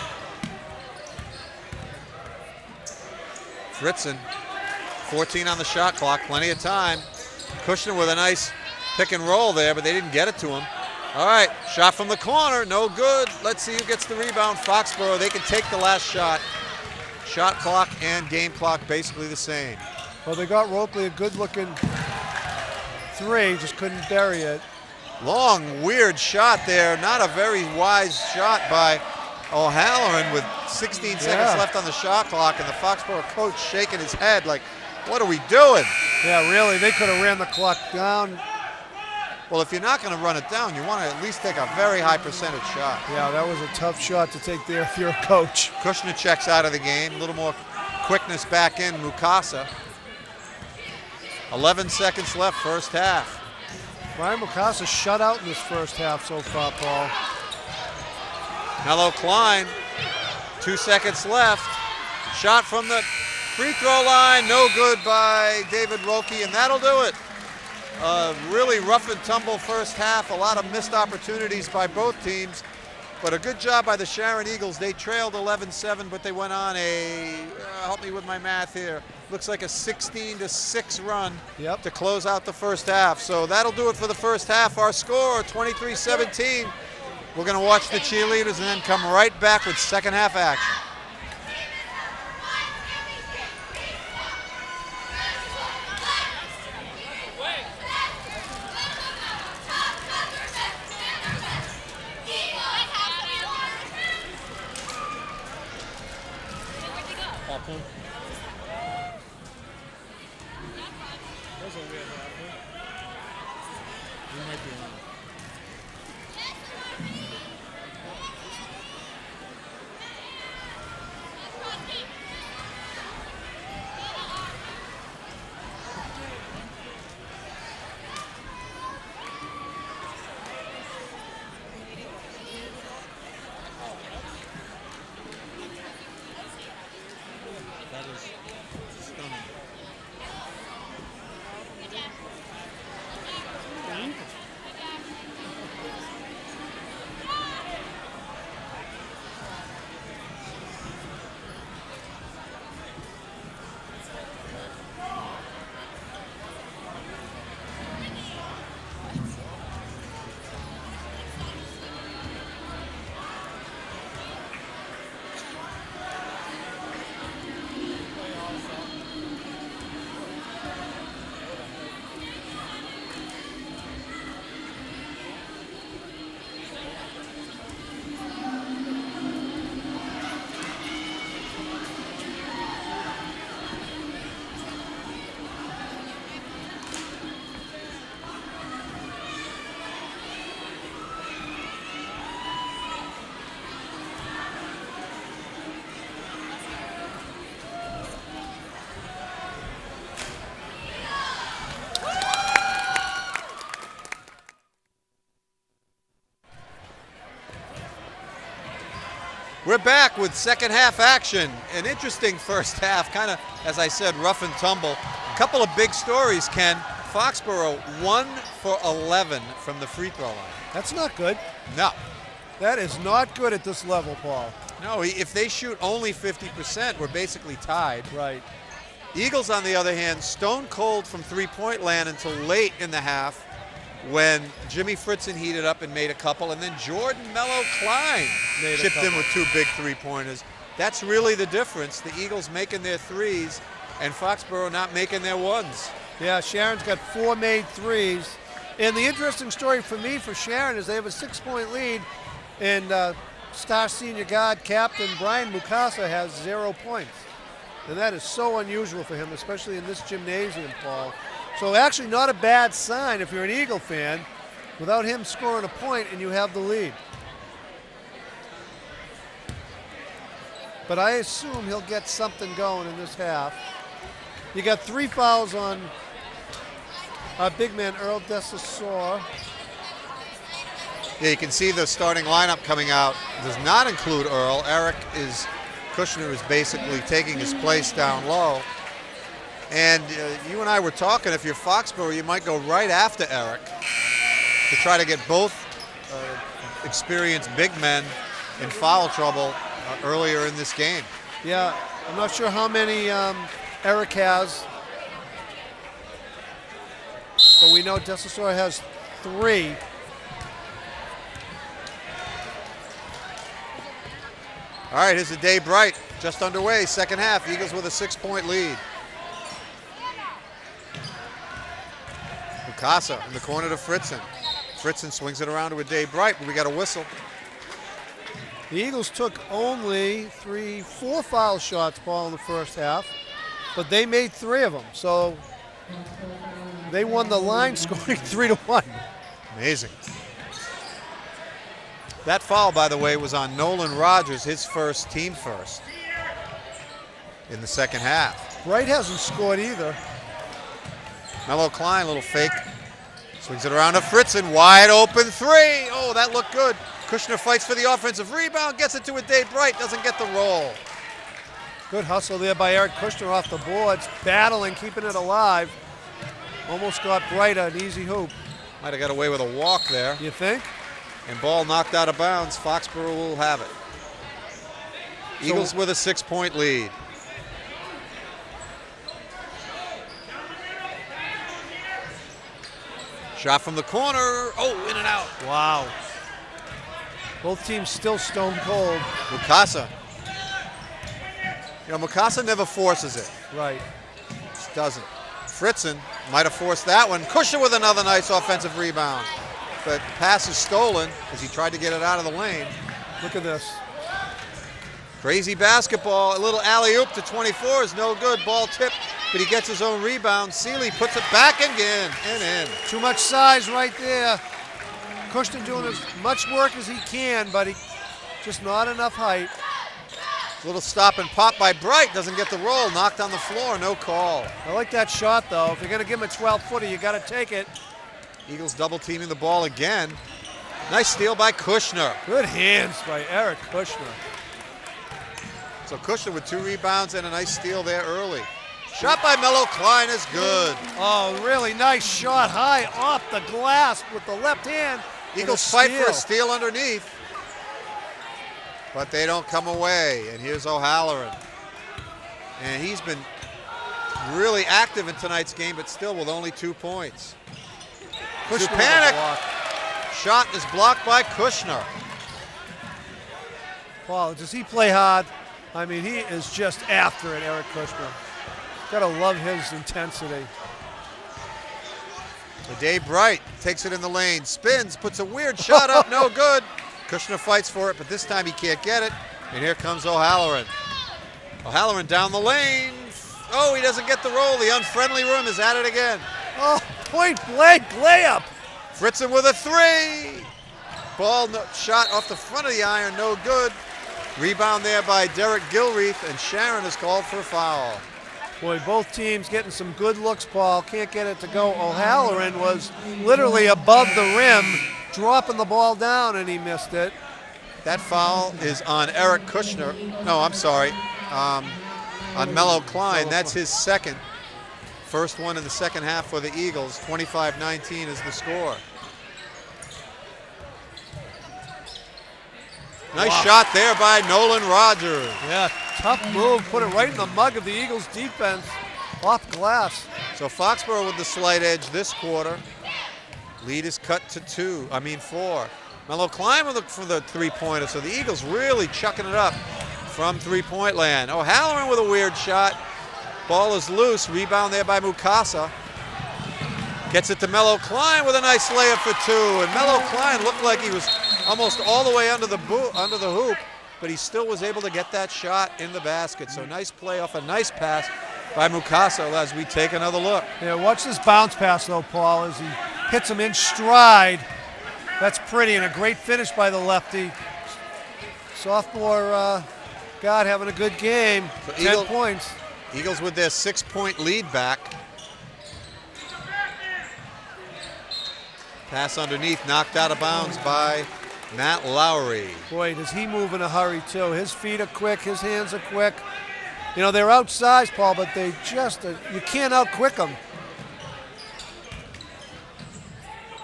Fritzen, 14 on the shot clock, plenty of time. Kushner with a nice pick and roll there, but they didn't get it to him. All right, shot from the corner, no good. Let's see who gets the rebound. Foxborough, they can take the last shot. Shot clock and game clock basically the same. Well, they got Rokeley a good-looking three, just couldn't bury it. Long, weird shot there. Not a very wise shot by O'Halloran with 16 seconds left on the shot clock, and the Foxborough coach shaking his head like, what are we doing? Yeah, really, they could have ran the clock down. Well, if you're not going to run it down, you want to at least take a very high percentage shot. Yeah, that was a tough shot to take there if you're a coach. Kushner checks out of the game. A little more quickness back in, Mukasa. 11 seconds left, first half. Brian Mukasa shut out in this first half so far, Paul. Mello Klein, 2 seconds left. Shot from the free throw line, no good by David Roque, and that'll do it. Really rough and tumble first half, a lot of missed opportunities by both teams, but a good job by the Sharon Eagles. They trailed 11-7, but they went on a, help me with my math here, looks like a 16-6 run to close out the first half. So that'll do it for the first half. Our score, 23-17. We're gonna watch the cheerleaders and then come right back with second half action. We're back with second half action. An interesting first half, kind of, as I said, rough and tumble. A couple of big stories, Ken. Foxborough 1 for 11 from the free throw line. That's not good. No. That is not good at this level, Paul. No, if they shoot only 50%, we're basically tied. Right. Eagles, on the other hand, stone cold from three-point land until late in the half when Jimmy Fritzen heated up and made a couple, and then Jordan Mello Klein chipped in with 2 big three-pointers. That's really the difference. The Eagles making their threes and Foxborough not making their ones. Yeah, Sharon's got 4 made threes. And the interesting story for me for Sharon is they have a 6-point lead, and star senior guard captain Brian Mukasa has 0 points. And that is so unusual for him, especially in this gymnasium, Paul. So actually not a bad sign if you're an Eagle fan, without him scoring a point and you have the lead. But I assume he'll get something going in this half. You got 3 fouls on our big man Earl Desasor. Yeah, you can see the starting lineup coming out. Does not include Earl. Kushner is basically taking his place down low. And you and I were talking, if you're Foxborough, you might go right after Eric to try to get both experienced big men in foul trouble earlier in this game. Yeah, I'm not sure how many Eric has, but we know Desasor has 3. All right, here's a day bright, just underway, second half. Eagles with a 6-point lead. Mukasa in the corner to Fritzen. Fritzen swings it around to a day bright, but we got a whistle. The Eagles took only 4 foul shots, Paul, in the first half, but they made 3 of them. So they won the line scoring 3-1. Amazing. That foul, by the way, was on Nolan Rogers, his first, team first, in the second half. Wright hasn't scored either. Melo Klein, little fake. Swings it around to Fritzen, wide open 3. Oh, that looked good. Kushner fights for the offensive rebound, gets it to a day bright, doesn't get the roll. Good hustle there by Eric Kushner off the boards, battling, keeping it alive. Almost got Bright an easy hoop. Might have got away with a walk there. You think? And ball knocked out of bounds. Foxborough will have it. Eagles with a 6-point lead. Shot from the corner. Oh, in and out. Wow. Both teams still stone cold. Mukasa. You know, Mukasa never forces it. Right. Just doesn't. Fritzen might have forced that one. Kushner with another nice offensive rebound. But the pass is stolen as he tried to get it out of the lane. Look at this. Crazy basketball. A little alley-oop to 24 is no good. Ball tipped, but he gets his own rebound. Seeley puts it back again and in. Too much size right there. Kushner doing as much work as he can, but he just not enough height. Little stop and pop by Bright. Doesn't get the roll. Knocked on the floor. No call. I like that shot, though. If you're going to give him a 12-footer, you got to take it. Eagles double teaming the ball again. Nice steal by Kushner. Good hands by Eric Kushner. So Kushner with 2 rebounds and a nice steal there early. Shot by Melo Klein is good. Oh, really nice shot high off the glass with the left hand. Eagles fight for a steal underneath, but they don't come away. And here's O'Halloran. And he's been really active in tonight's game, but still with only 2 points. Panic. Shot is blocked by Kushner. Paul, does he play hard? I mean, he is just after it, Eric Kushner. Gotta love his intensity. Dave Bright takes it in the lane, spins, puts a weird shot up, no good. Kushner fights for it, but this time he can't get it. And here comes O'Halloran. O'Halloran down the lane. Oh, he doesn't get the roll. The unfriendly room is at it again. Oh, point blank layup. Fritzen with a 3. Ball shot off the front of the iron, no good. Rebound there by Derek Gilreath, and Sharon is called for a foul. Boy, both teams getting some good looks, Paul. Can't get it to go. O'Halloran was literally above the rim, dropping the ball down, and he missed it. That foul is on Eric Kushner. No, I'm sorry. On Melo Klein. That's his second. First one in the second half for the Eagles. 25-19 is the score. Nice shot there by Nolan Rogers. Yeah, tough move. Put it right in the mug of the Eagles defense. Off glass. So Foxborough with the slight edge this quarter. Lead is cut to 4. Melo Klein for the 3-pointer. So the Eagles really chucking it up from 3-point land. O'Halloran with a weird shot. Ball is loose. Rebound there by Mukasa. Gets it to Melo Klein with a nice layup for 2. And Melo Klein looked like he was almost all the way under the hoop, but he still was able to get that shot in the basket. So nice play off a nice pass by Mukasa as we take another look. Yeah, watch this bounce pass though, Paul, as he hits him in stride. That's pretty, and a great finish by the lefty. Sophomore God having a good game. So 10 points. Eagles with their 6-point lead back. Pass underneath, knocked out of bounds by Matt Lowry. Boy, does he move in a hurry, too. His feet are quick, his hands are quick. You know, they're outsized, Paul, but they just, you can't out-quick them.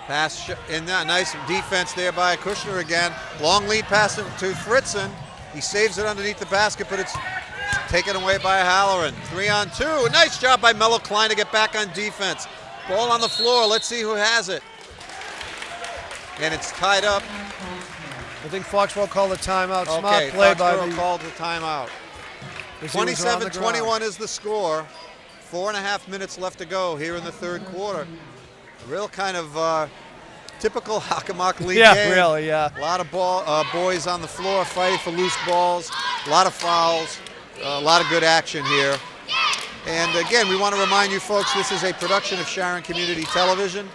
Pass in that nice defense there by Kushner again. Long lead pass to Fritzen. He saves it underneath the basket, but it's taken away by Halloran. 3-on-2. Nice job by Mello Klein to get back on defense. Ball on the floor. Let's see who has it. And it's tied up. I think Foxborough called a timeout. Okay, Smart play by Foxborough called the timeout. 27-21 is the score. 4.5 minutes left to go here in the third quarter. Real kind of typical Hockomock League game. Yeah, really, yeah. A lot of boys on the floor fighting for loose balls. A lot of fouls. A lot of good action here. And again, we want to remind you folks, this is a production of Sharon Community Television.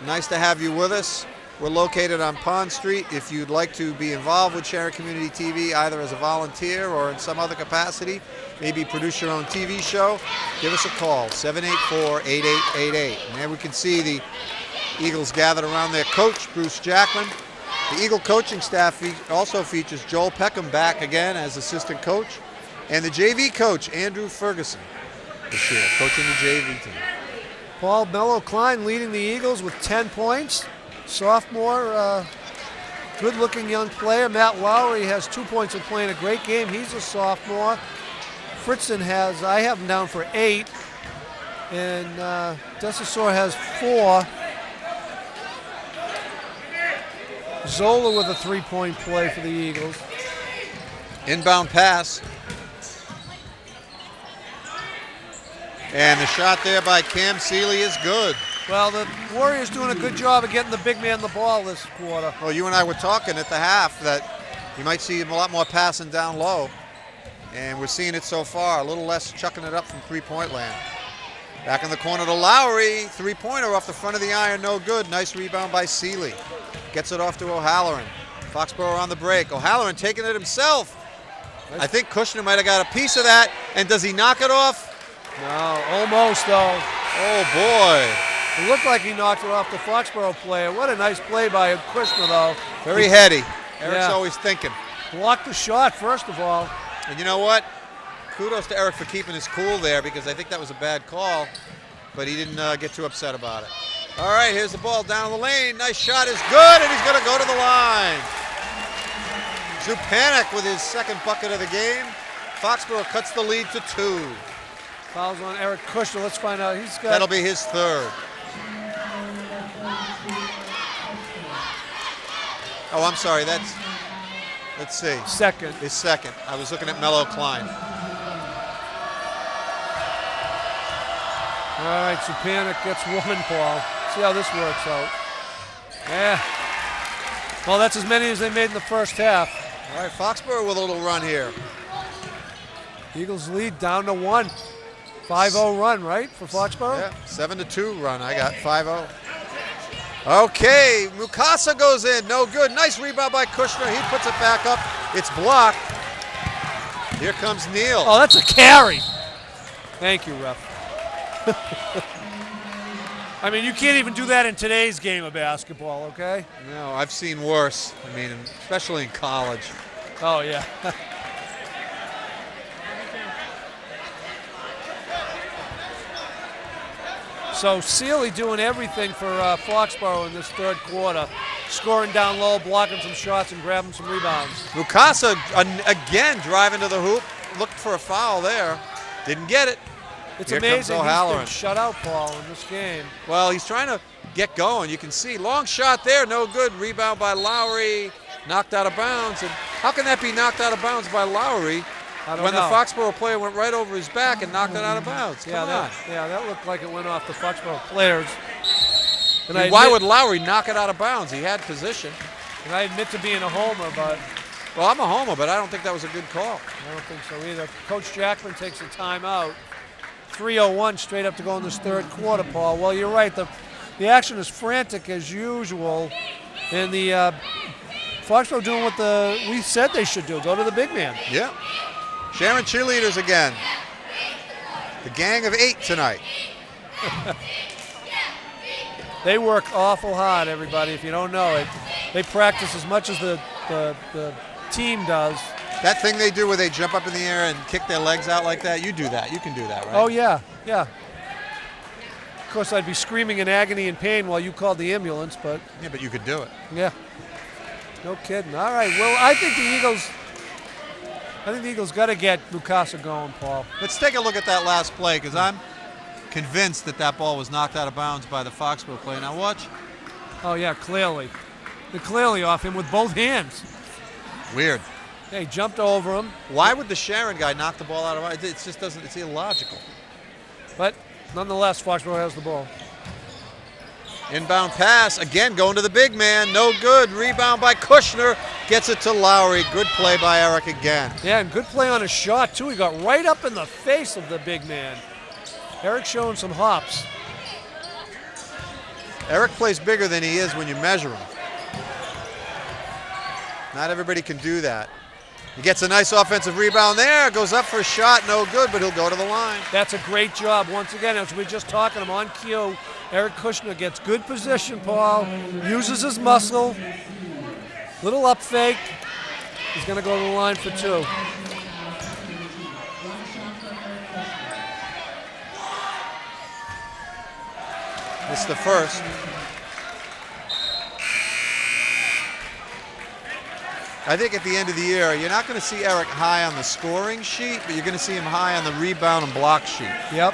Nice to have you with us. We're located on Pond Street. If you'd like to be involved with Sharon Community TV, either as a volunteer or in some other capacity, maybe produce your own TV show, give us a call, 784-8888. And there we can see the Eagles gathered around their coach, Bruce Jackman. The Eagle coaching staff also features Joel Peckham back again as assistant coach, and the JV coach, Andrew Ferguson, this year, coaching the JV team. Paul Mello Klein leading the Eagles with 10 points. Sophomore, good-looking young player. Matt Lowry has 2 points and playing a great game. He's a sophomore. Fritzen has, I have him down for 8. And Desasor has 4. Zola with a 3-point play for the Eagles. Inbound pass. And the shot there by Cam Seeley is good. Well, the Warriors doing a good job of getting the big man the ball this quarter. Well, you and I were talking at the half that you might see him a lot more passing down low. And we're seeing it so far, a little less chucking it up from three-point land. Back in the corner to Lowry. Three-pointer off the front of the iron, no good. Nice rebound by Seeley. Gets it off to O'Halloran. Foxborough on the break. O'Halloran taking it himself. I think Kushner might have got a piece of that. And does he knock it off? No, almost though. Oh boy. It looked like he knocked it off the Foxborough player. What a nice play by Kushner though. Very heady. Eric's always thinking. Blocked the shot first of all. And you know what? Kudos to Eric for keeping his cool there, because I think that was a bad call, but he didn't get too upset about it. All right, here's the ball down the lane. Nice shot is good, and he's going to go to the line. Zupanik with his second bucket of the game. Foxborough cuts the lead to 2. Fouls on Eric Kushner. Let's find out. He's got. That'll be his third. Oh, I'm sorry. That's, let's see. Second. His second. I was looking at Mello Klein. All right, Zupanik gets one, Paul. See how this works out. Yeah. Well, that's as many as they made in the first half. All right, Foxborough with a little run here. Eagles lead down to 1. 5-0 run, right, for Foxborough? Yeah, 7-2 run. I got 5-0. Okay, Mukasa goes in. No good. Nice rebound by Kushner. He puts it back up. It's blocked. Here comes Neal. Oh, that's a carry. Thank you, ref. I mean, you can't even do that in today's game of basketball, okay? No, I've seen worse. I mean, especially in college. Oh, yeah. So Seeley doing everything for Foxborough in this third quarter. Scoring down low, blocking some shots, and grabbing some rebounds. Mukasa, again, driving to the hoop. Looked for a foul there. Didn't get it. It's Here amazing comes he's O'Halloran. been shut out, Paul, in this game. Well, he's trying to get going. You can see. Long shot there, no good. Rebound by Lowry. Knocked out of bounds. And how can that be knocked out of bounds by Lowry when the Foxborough player went right over his back and knocked it out of bounds? Come on. That looked like it went off the Foxborough players. And why would Lowry knock it out of bounds? He had position. And I admit to being a homer, but... Well, I'm a homer, but I don't think that was a good call. I don't think so either. Coach Jackman takes a timeout. 3:01 straight up to go in this third quarter, Paul. Well, you're right. The action is frantic as usual. And the Foxborough doing what we said they should do, go to the big man. Yeah. Sharon cheerleaders again. The gang of 8 tonight. They work awful hard, everybody, if you don't know it. They practice as much as the team does. That thing they do where they jump up in the air and kick their legs out like that, you do that. You can do that, right? Oh, yeah, yeah. course, I'd be screaming in agony and pain while you called the ambulance, but Yeah, but you could do it. yeah. No kidding. All right. Well, I think the Eagles got to get Mukasa going, Paul. Let's take a look at that last play, because I'm convinced that ball was knocked out of bounds by the Foxborough play. Now watch. Oh, yeah, clearly. They're clearly off him with both hands. Weird. Yeah, he jumped over him. Why would the Sharon guy knock the ball out of bounds? It just doesn't, it's illogical. But nonetheless, Foxborough has the ball. Inbound pass, again going to the big man, no good. Rebound by Kushner, gets it to Lowry. Good play by Eric again. Yeah, and good play on his shot, too. He got right up in the face of the big man. Eric showing some hops. Eric plays bigger than he is when you measure him. Not everybody can do that. He gets a nice offensive rebound there, goes up for a shot, no good, but he'll go to the line. That's a great job. Once again, as we were just talking, I'm on cue. Eric Kushner gets good position, Paul, uses his muscle, little up fake. He's going to go to the line for 2. It's the first. I think at the end of the year, you're not going to see Eric high on the scoring sheet, but you're going to see him high on the rebound and block sheet. Yep.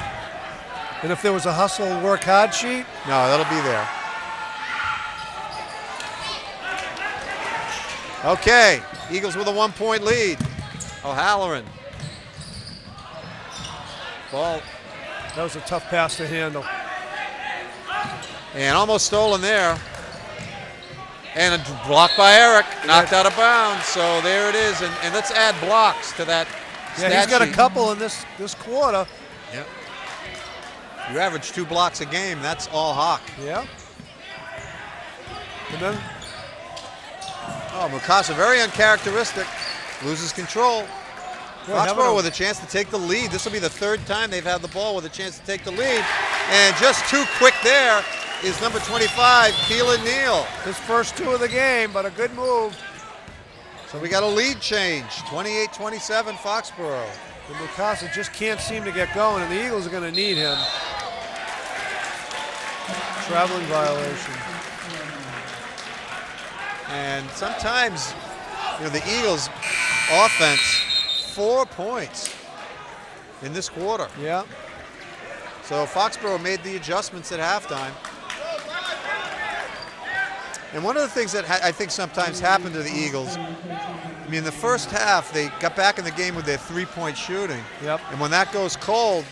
And if there was a hustle, work hard sheet? No, that'll be there. Okay, Eagles with a 1-point lead. O'Halloran. Ball. That was a tough pass to handle. And almost stolen there. And a block by Eric, knocked out of bounds. So there it is. And let's add blocks to that Yeah, stat he's got sheet. a couple in this quarter. Yep. You average 2 blocks a game. That's all Hawk. Yeah. And then Mukasa, very uncharacteristic. Loses control. Foxborough with a chance to take the lead. This will be the 3rd time they've had the ball with a chance to take the lead. And just too quick there is number 25, Keelan Neal. his first 2 of the game, but a good move. So we got a lead change, 28-27 Foxborough. And Mukasa just can't seem to get going, and the Eagles are going to need him. Traveling violation. And sometimes, the Eagles offense, 4 points in this quarter. Yeah. So Foxborough made the adjustments at halftime. And one of the things that I think sometimes happen to the Eagles, the first half they got back in the game with their 3-point shooting. Yep. And when that goes cold,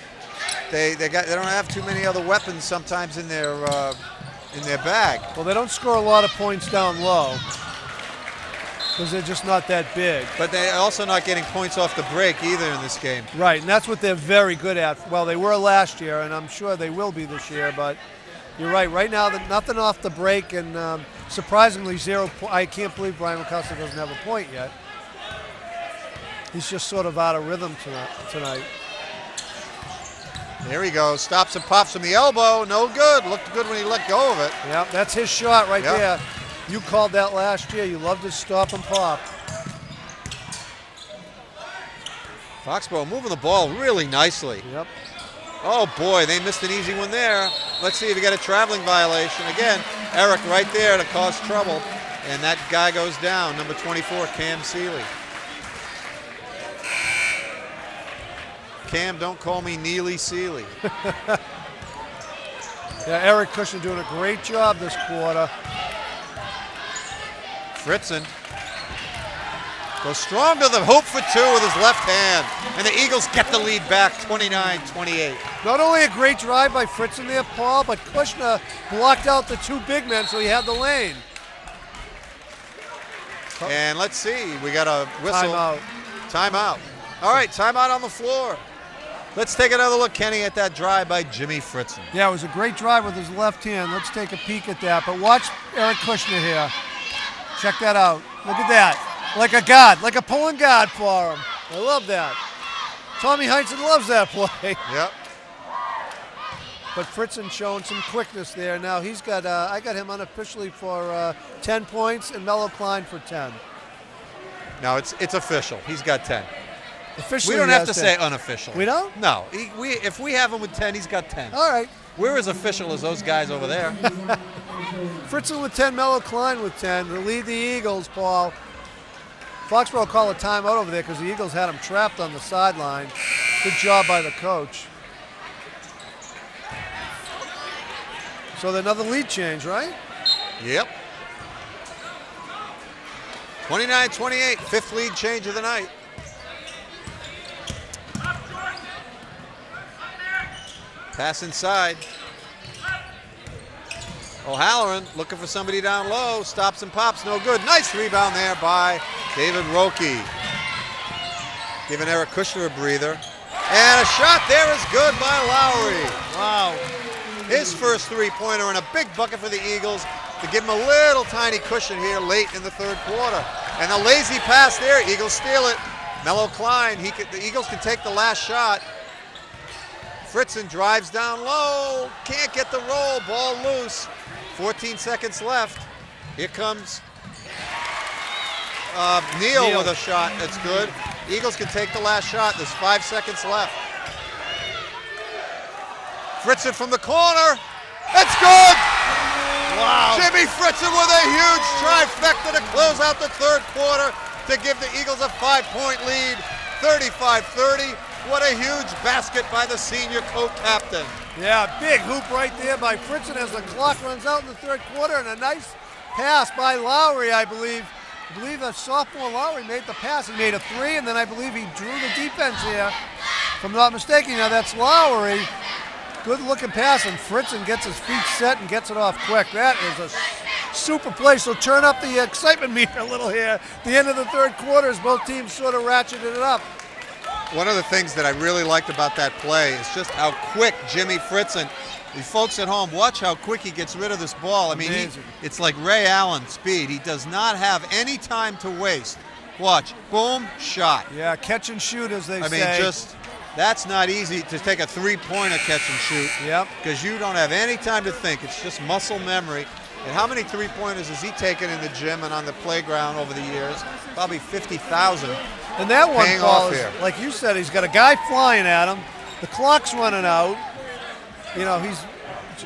they don't have too many other weapons sometimes in their bag. Well, they don't score a lot of points down low because they're just not that big. But they're also not getting points off the break either in this game. Right, and that's what they're very good at. Well, they were last year, and I'm sure they will be this year, but you're right. Right now, nothing off the break, and surprisingly, 0 points. I can't believe Brian McCusker doesn't have a point yet. He's just sort of out of rhythm tonight. There he goes. Stops and pops from the elbow. No good. Looked good when he let go of it. Yeah, that's his shot right Yep. there. You called that last year. You loved his stop and pop. Foxborough moving the ball really nicely. Yep. Oh boy, they missed an easy one there. Let's see if we got a traveling violation. Again, Eric right there to cause trouble. And that guy goes down, number 24, Cam Seeley. Cam, don't call me Neely Seeley. Yeah, Eric Kushner doing a great job this quarter. Fritzen goes strong to the hoop for 2 with his left hand. And the Eagles get the lead back, 29-28. Not only a great drive by Fritzen there, Paul, but Kushner blocked out the 2 big men, so he had the lane. And let's see, we got a whistle. Timeout. Timeout. All right, timeout on the floor. Let's take another look, Kenny, at that drive by Jimmy Fritzen. Yeah, it was a great drive with his left hand. Let's take a peek at that. But watch Eric Kushner here. Check that out. Look at that. Like a guard, like a pulling guard for him. I love that. Tommy Heinsohn loves that play. Yep. But Fritzen showing some quickness there. Now he's got, I got him unofficially for 10 points and Mello Klein for 10. No, it's official. He's got 10. Officially, We don't he have to has say 10. unofficial. We don't? No. If we have him with 10, he's got 10. All right. We're as official as those guys over there. Fritzen with 10, Mello Klein with 10 to lead the Eagles, Paul. Foxborough called a timeout over there because the Eagles had him trapped on the sideline. Good job by the coach. So another lead change, right? Yep. 29-28, fifth lead change of the night. Pass inside. O'Halloran looking for somebody down low. Stops and pops, no good. Nice rebound there by David Roque. Giving Eric Kushner a breather. And a shot there is good by Lowry. Wow. His first three-pointer and a big bucket for the Eagles to give him a little tiny cushion here late in the third quarter. And a lazy pass there. Eagles steal it. Mello Klein, the Eagles can take the last shot. Fritzen drives down low. Can't get the roll. Ball loose. 14 seconds left. Here comes Neal with a shot. That's good. Eagles can take the last shot. There's 5 seconds left. Fritzen from the corner. It's good! Wow. Jimmy Fritzen with a huge trifecta to close out the third quarter to give the Eagles a 5-point lead, 35-30. What a huge basket by the senior co-captain. Yeah, big hoop right there by Fritzen as the clock runs out in the third quarter, and a nice pass by Lowry, I believe. I believe that sophomore Lowry made the pass. He made a three, and then I believe he drew the defense here, if I'm not mistaken. Now that's Lowry. Good looking pass, and Fritzen gets his feet set and gets it off quick. That is a super play. So turn up the excitement meter a little here. The end of the third quarter as both teams sort of ratcheted it up. One of the things that I really liked about that play is just how quick Jimmy Fritzen, you folks at home, watch how quick he gets rid of this ball. I mean, it's like Ray Allen speed. He does not have any time to waste. Watch, boom, shot. Yeah, catch and shoot, as they say. I mean, that's not easy to take a three-pointer catch and shoot. Yep. Because you don't have any time to think. It's just muscle memory. And how many three-pointers has he taken in the gym and on the playground over the years? Probably 50,000. And that one, Paul, is, like you said, he's got a guy flying at him. The clock's running out. You know, he's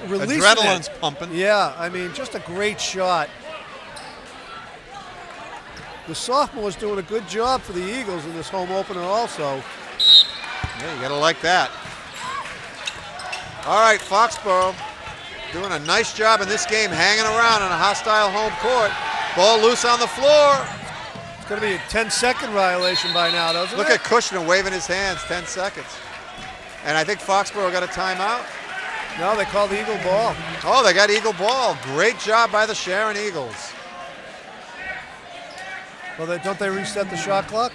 releasing adrenaline's pumping. Yeah, I mean, just a great shot. The sophomore's doing a good job for the Eagles in this home opener also. Yeah, you got to like that. All right, Foxborough doing a nice job in this game, hanging around in a hostile home court. Ball loose on the floor. It's going to be a 10-second violation by now, doesn't it? Look at Kushner waving his hands, 10 seconds. And I think Foxborough got a timeout. No, they called the Eagle ball. Oh, they got Eagle ball. Great job by the Sharon Eagles. Well, don't they reset the shot clock?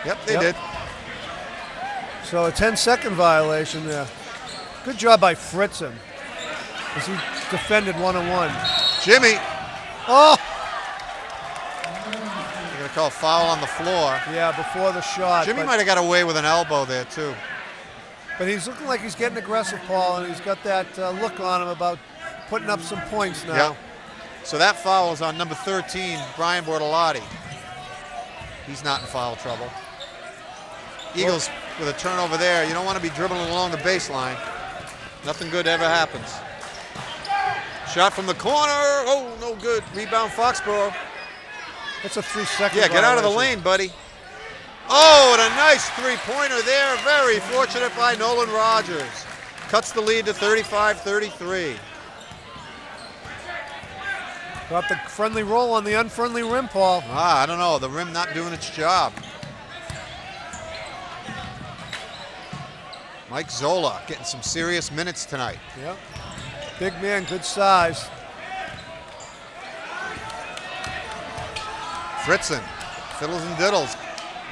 Yep, they did. So a 10-second violation there. Good job by Fritzen as he defended one-on-one. Jimmy. Oh! They're going to call a foul on the floor. Yeah, before the shot. Jimmy might have got away with an elbow there, too. But he's looking like he's getting aggressive, Paul, and he's got that look on him about putting up some points now. Yeah. So that foul is on number 13, Brian Bortolotti. He's not in foul trouble. Eagles with a turnover there. You don't want to be dribbling along the baseline. Nothing good ever happens. Shot from the corner. Oh, no good. Rebound Foxborough. That's a 3-second Yeah, get out of the lane, buddy. Oh, and a nice three-pointer there. Very fortunate by Nolan Rogers. Cuts the lead to 35-33. Got the friendly roll on the unfriendly rim, Paul. I don't know. The rim not doing its job. Mike Zola getting some serious minutes tonight. Yep. Big man, good size. Fritzen, fiddles and diddles.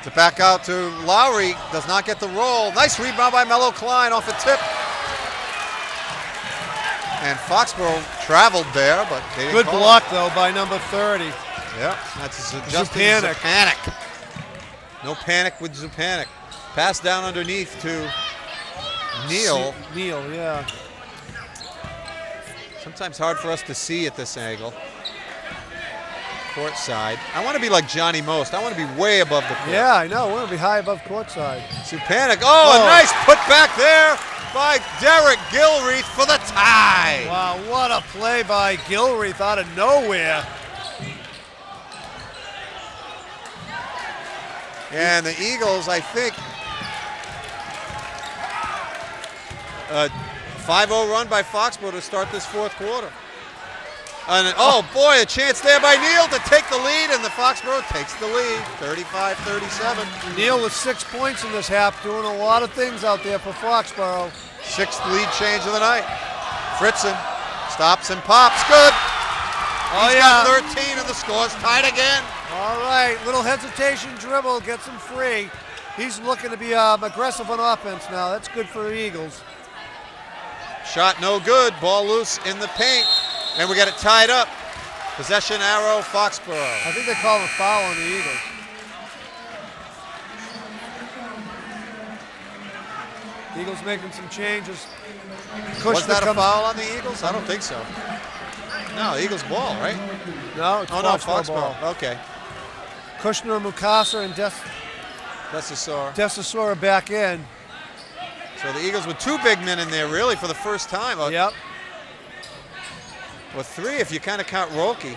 To back out to Lowry, does not get the roll. Nice rebound by Mello Klein off a tip. And Foxborough traveled there, but they didn't Good call block, it. though, by number 30. Yeah, that's Justin Zupanik. Zupanik. No panic with Zupanik. Pass down underneath to Neal. Neal, yeah. Sometimes hard for us to see at this angle. courtside. I want to be like Johnny Most. I want to be way above the court. Yeah, I know. We want to be high above courtside. Supanik. Oh, a nice put back there by Derek Gilreath for the tie. Wow, what a play by Gilreath out of nowhere. And the Eagles, I think, 5-0 run by Foxborough to start this fourth quarter. And oh boy, a chance there by Neal to take the lead, and the Foxborough takes the lead, 35-37. Neal with 6 points in this half, doing a lot of things out there for Foxborough. Sixth lead change of the night. Fritzen stops and pops, good. He's got 13 and the score's tied again. All right, little hesitation dribble, gets him free. He's looking to be aggressive on offense now. That's good for the Eagles. Shot no good, ball loose in the paint, and we got it tied up. Possession arrow, Foxborough. I think they call him a foul on the Eagles. Eagles making some changes. Was that a foul on the Eagles? I don't think so. No, Eagles ball, right? No, it's Foxborough ball. Okay. Kushner, Mukasa, and Desasor back in. So the Eagles with two big men in there, really, for the first time. Yep. Well, three if you kind of count Rolke.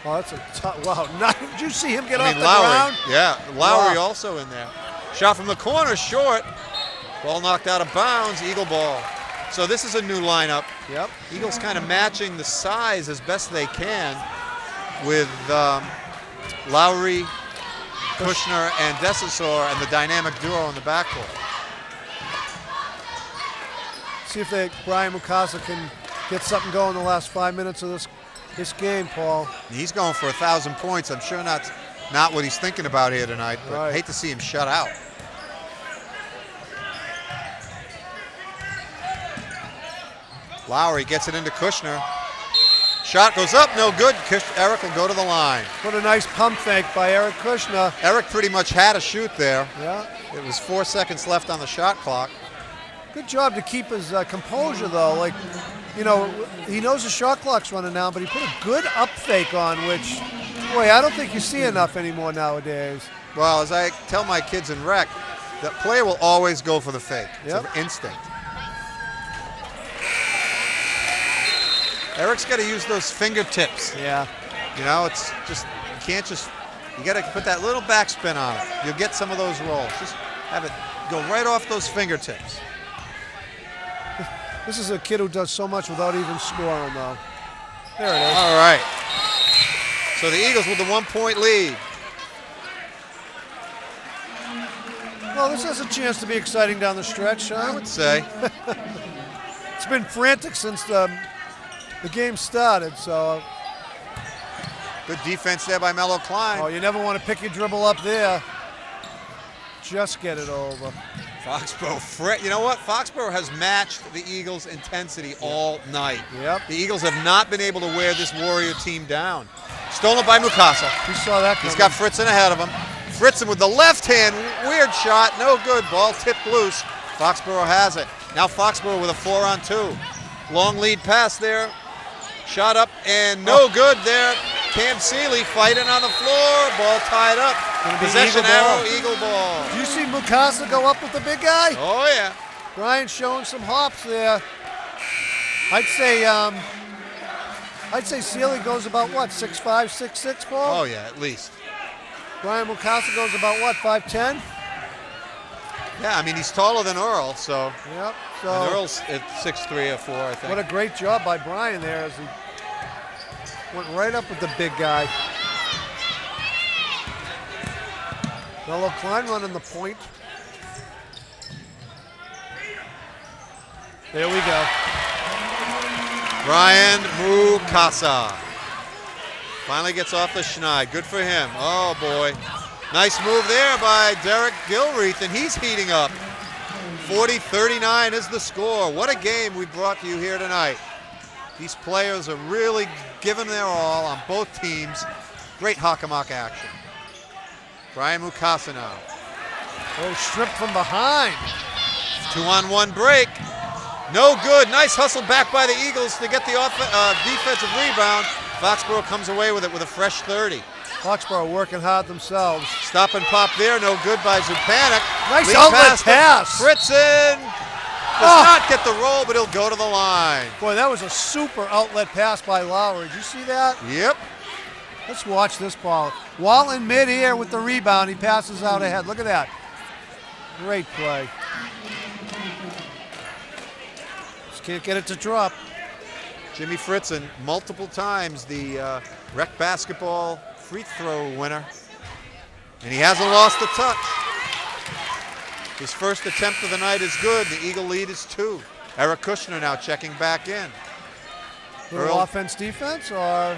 Oh, that's a tough. Wow. Did you see him get off the Lowry. ground? Yeah, Lowry also in there. Shot from the corner, short. Ball knocked out of bounds, Eagle ball. So this is a new lineup. Yep. Eagles kind of matching the size as best they can with Lowry, Kushner, and Desasor, and the dynamic duo in the backcourt. See if Brian Mukasa can get something going in the last 5 minutes of this game, Paul. He's going for 1,000 points. I'm sure not what he's thinking about here tonight, but I hate to see him shut out. Lowry gets it into Kushner. Shot goes up, no good. Eric will go to the line. What a nice pump fake by Eric Kushner. Eric pretty much had a shoot there. Yeah. It was 4 seconds left on the shot clock. Good job to keep his composure, though. Like, you know, he knows the shot clock's running down, but he put a good up fake on, which, boy, I don't think you see enough anymore nowadays. Well, as I tell my kids in rec, the player will always go for the fake. Yep. It's an instinct. Eric's got to use those fingertips. Yeah. You know, it's just, you got to put that little backspin on it. You'll get some of those rolls. Just have it go right off those fingertips. This is a kid who does so much without even scoring, though. There it is. All right. So the Eagles with the 1 point lead. Well, this has a chance to be exciting down the stretch, huh? I would say. It's been frantic since the game started, so. Good defense there by Melo Klein. Oh, you never want to pick your dribble up there. Just get it over. Foxborough, you know what? Foxborough has matched the Eagles' intensity all night. Yep. The Eagles have not been able to wear this Warrior team down. Stolen by Mukasa. You saw that coming. He's got Fritzen ahead of him. Fritzen with the left hand, weird shot, no good. Ball tipped loose. Foxborough has it. Now Foxborough with a 4-on-2. Long lead pass there. Shot up and no good there. Cam Seeley fighting on the floor. Ball tied up. Possession arrow, Eagle ball. Do you see Mukasa go up with the big guy? Oh, yeah. Brian showing some hops there. I'd say Seeley goes about what, 6'5", 6'6", Paul? Oh, yeah, at least. Brian Mukasa goes about what, 5'10"? Yeah, I mean, he's taller than Earl, so. Yep. So and Earl's at 6'3" or 4", I think. What a great job by Brian there as he went right up with the big guy. Melo Klein running the point. There we go. Brian Mukasa finally gets off the schneid. Good for him. Oh, boy. Nice move there by Derek Gilreath, and he's heating up. 40-39 is the score. What a game we brought to you here tonight. These players are really giving their all on both teams. Great Hockomock action. Brian Mukasa now. Oh, stripped from behind. 2-on-1 break. No good. Nice hustle back by the Eagles to get the defensive rebound. Foxborough comes away with it with a fresh 30. Foxborough working hard themselves. Stop and pop there, no good by Zupanik. Nice Lead outlet pass. Fritzen does not get the roll, but he'll go to the line. Boy, that was a super outlet pass by Lowry. Did you see that? Yep. Let's watch this ball. Wall in mid-air with the rebound. He passes out ahead. Look at that. Great play. Just can't get it to drop. Jimmy Fritzen, multiple times the rec basketball free throw winner. And he hasn't lost a touch. His first attempt of the night is good. The Eagle lead is 2. Eric Kushner now checking back in. Little offense, defense, or?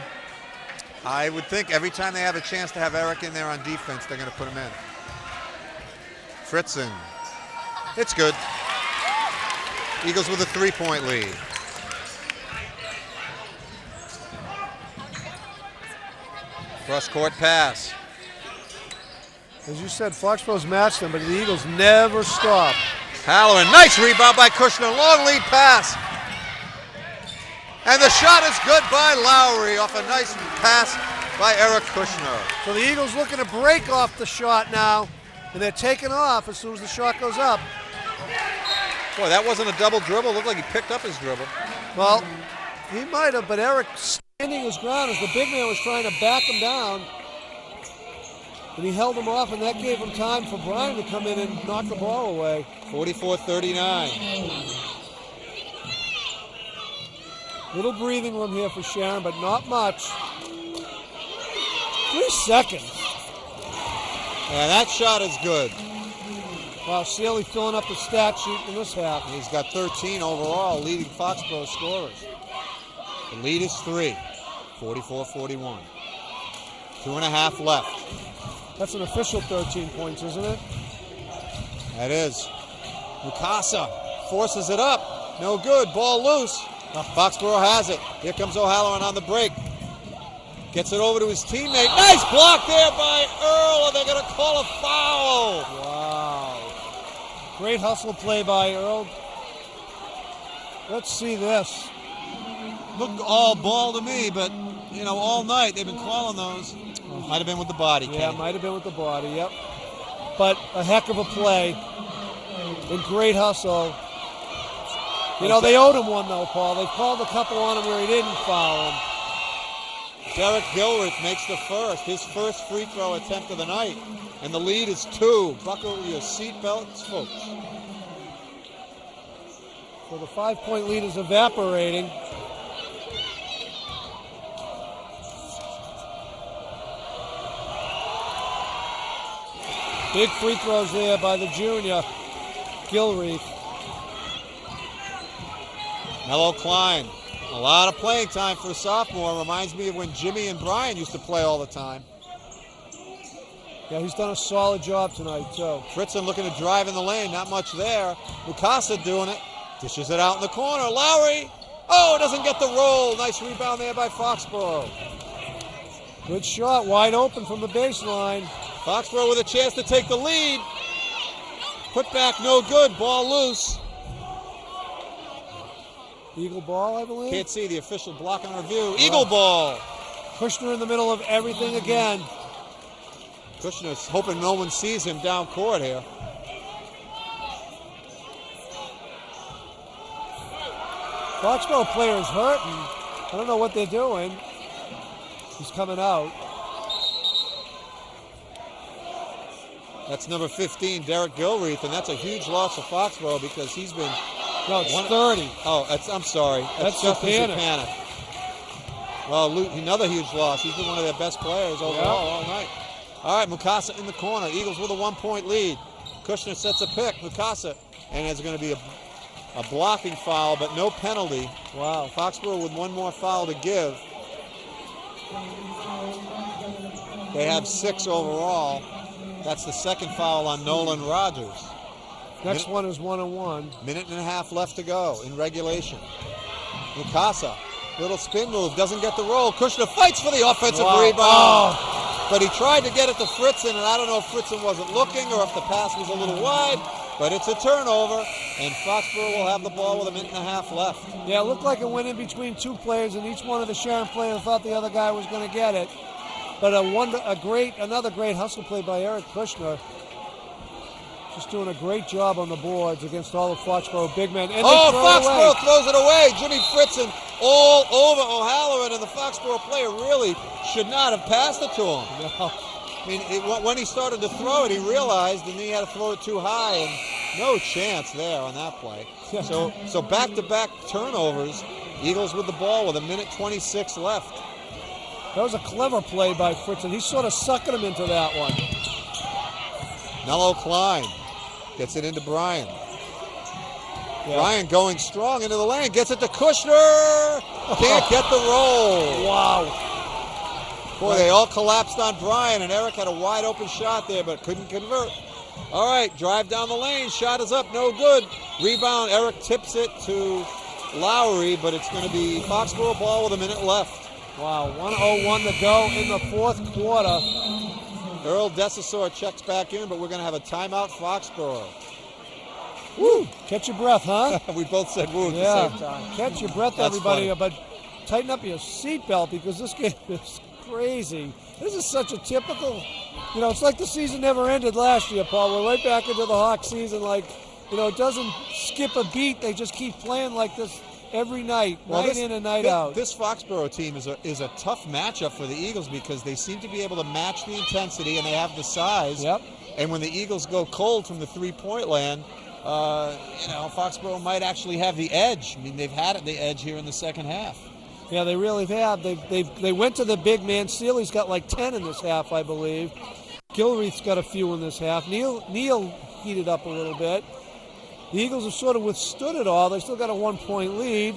I would think every time they have a chance to have Eric in there on defense, they're going to put him in. Fritzen. It's good. Eagles with a 3-point lead. Cross-court pass. As you said, Foxborough's matched them, but the Eagles never stop. Halloran, nice rebound by Kushner. Long lead pass. And the shot is good by Lowry off a nice pass by Eric Kushner. So the Eagles looking to break off the shot now, and they're taking off as soon as the shot goes up. Boy, that wasn't a double dribble. Looked like he picked up his dribble. Well, he might have, but Eric standing his ground as the big man was trying to back him down. And he held him off, and that gave him time for Brian to come in and knock the ball away. 44-39. Little breathing room here for Sharon, but not much. 3 seconds. And that shot is good. Wow, Sealy filling up the stat sheet in this half. He's got 13 overall, leading Foxborough scorers. The lead is 3, 44-41. 2.5 left. That's an official 13 points, isn't it? That is. Mukasa forces it up. No good. Ball loose. Foxborough has it. Here comes O'Halloran on the break. Gets it over to his teammate. Nice block there by Earl, and they're going to call a foul. Wow. Great hustle play by Earl. Let's see this. Looked all ball to me, but, you know, all night they've been calling those. Might have been with the body, Yeah, Kenny. might have been with the body, yep. But a heck of a play. And great hustle. You know, they owed him one, though, Paul. They called a couple on him where he didn't foul him. Derek Gilreath makes the first, his first free throw attempt of the night. And the lead is 2. Buckle your seatbelts, folks. So the 5-point lead is evaporating. Big free throws there by the junior, Gilreath. Mello Klein, a lot of playing time for a sophomore. Reminds me of when Jimmy and Brian used to play all the time. Yeah, he's done a solid job tonight, too. Fritzen looking to drive in the lane, not much there. Mukasa doing it, dishes it out in the corner. Lowry, oh, doesn't get the roll. Nice rebound there by Foxborough. Good shot, wide open from the baseline. Foxborough with a chance to take the lead. Put back, no good, ball loose. Eagle ball, I believe. Can't see the official block and review. Eagle ball. Kushner in the middle of everything again. Kushner's hoping no one sees him down court here. Foxborough player's hurting. I don't know what they're doing. He's coming out. That's number 15, Derek Gilreath, and that's a huge loss for Foxborough because he's been... No, it's 30. Oh, I'm sorry. That's Justin Zupanik. Well, another huge loss. He's been one of their best players overall all night. All right, Mukasa in the corner. Eagles with a 1-point lead. Kushner sets a pick. Mukasa, and there's going to be a blocking foul, but no penalty. Wow. Foxborough with one more foul to give. They have 6 overall. That's the second foul on Nolan Rogers. Next one is 1-on-1. Minute and a half left to go in regulation. Mukasa, little spin move, doesn't get the roll. Kushner fights for the offensive rebound. But he tried to get it to Fritzen, and I don't know if Fritzen wasn't looking or if the pass was a little wide. but it's a turnover, and Foxborough will have the ball with a minute and a half left. Yeah, it looked like it went in between two players, and each one of the Sharon players thought the other guy was going to get it. But another great hustle play by Eric Kushner. Just doing a great job on the boards against all the Foxborough big men. And Foxborough throws it away. Jimmy Fritzen all over O'Halloran, and the Foxborough player really should not have passed it to him. No. I mean, when he started to throw it, he realized, and he had to throw it too high, and no chance there on that play. So back-to-back turnovers. Eagles with the ball with a minute 26 left. That was a clever play by Fritzen. He sort of suckered him into that one. Mello Klein gets it into Brian. Yeah. Brian going strong into the lane, gets it to Kushner. Can't get the roll. Wow. Boy, they all collapsed on Brian, and Eric had a wide open shot there, but couldn't convert. All right, drive down the lane. Shot is up, no good. Rebound, Eric tips it to Lowry, but it's going to be Foxborough ball with a minute left. Wow, 1:01 to go in the fourth quarter. Earl Desasor checks back in, but we're going to have a timeout, Foxborough. Woo! Catch your breath, huh? We both said woo at the same time. Catch your breath, That's everybody, funny. but tighten up your seatbelt because this game is crazy. This is such a typical, it's like the season never ended last year, Paul. We're right back into the Hawk season. It doesn't skip a beat. They just keep playing like this every night, night in and night out. This Foxborough team is a tough matchup for the Eagles because they seem to be able to match the intensity and they have the size. Yep. And when the Eagles go cold from the three-point land, Foxborough might actually have the edge. I mean, they've had the edge here in the second half. Yeah, they really have. They went to the big man. Sealy's got like 10 in this half, I believe. Gilreath's got a few in this half. Neal heated up a little bit. The Eagles have sort of withstood it all. They still got a 1-point lead.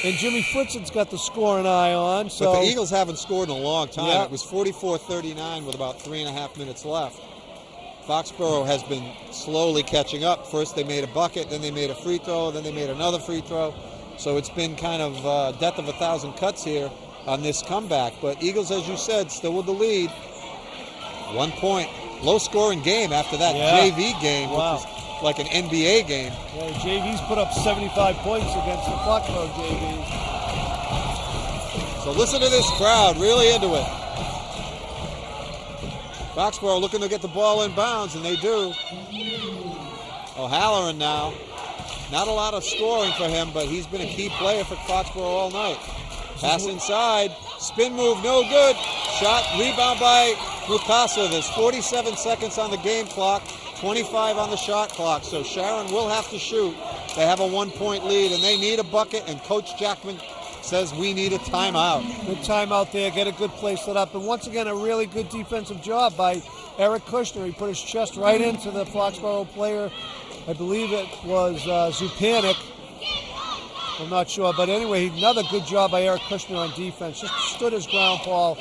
And Jimmy Fritzen's got the scoring eye on. So. But the Eagles haven't scored in a long time. Yeah. It was 44-39 with about 3.5 minutes left. Foxborough has been slowly catching up. First they made a bucket, then they made a free throw, then they made another free throw. So it's been kind of death of a thousand cuts here on this comeback. But Eagles, as you said, still with the lead. 1 point. Low-scoring game after that JV game, wow. which is like an NBA game. Yeah, JV's put up 75 points against the Foxborough JV. So listen to this crowd, really into it. Foxborough looking to get the ball in bounds, and they do. O'Halloran now. Not a lot of scoring for him, but he's been a key player for Foxborough all night. Pass inside. Spin move, no good. Shot, rebound by Mukasa. There's 47 seconds on the game clock, 25 on the shot clock. So Sharon will have to shoot. They have a 1-point lead, and they need a bucket, and Coach Jackman says we need a timeout. Good timeout there, get a good play set up. And once again, a really good defensive job by Eric Kushner. He put his chest right into the Foxborough player. I believe it was Zupanik. I'm not sure. But anyway, another good job by Eric Kushner on defense. Just stood his ground, Paul.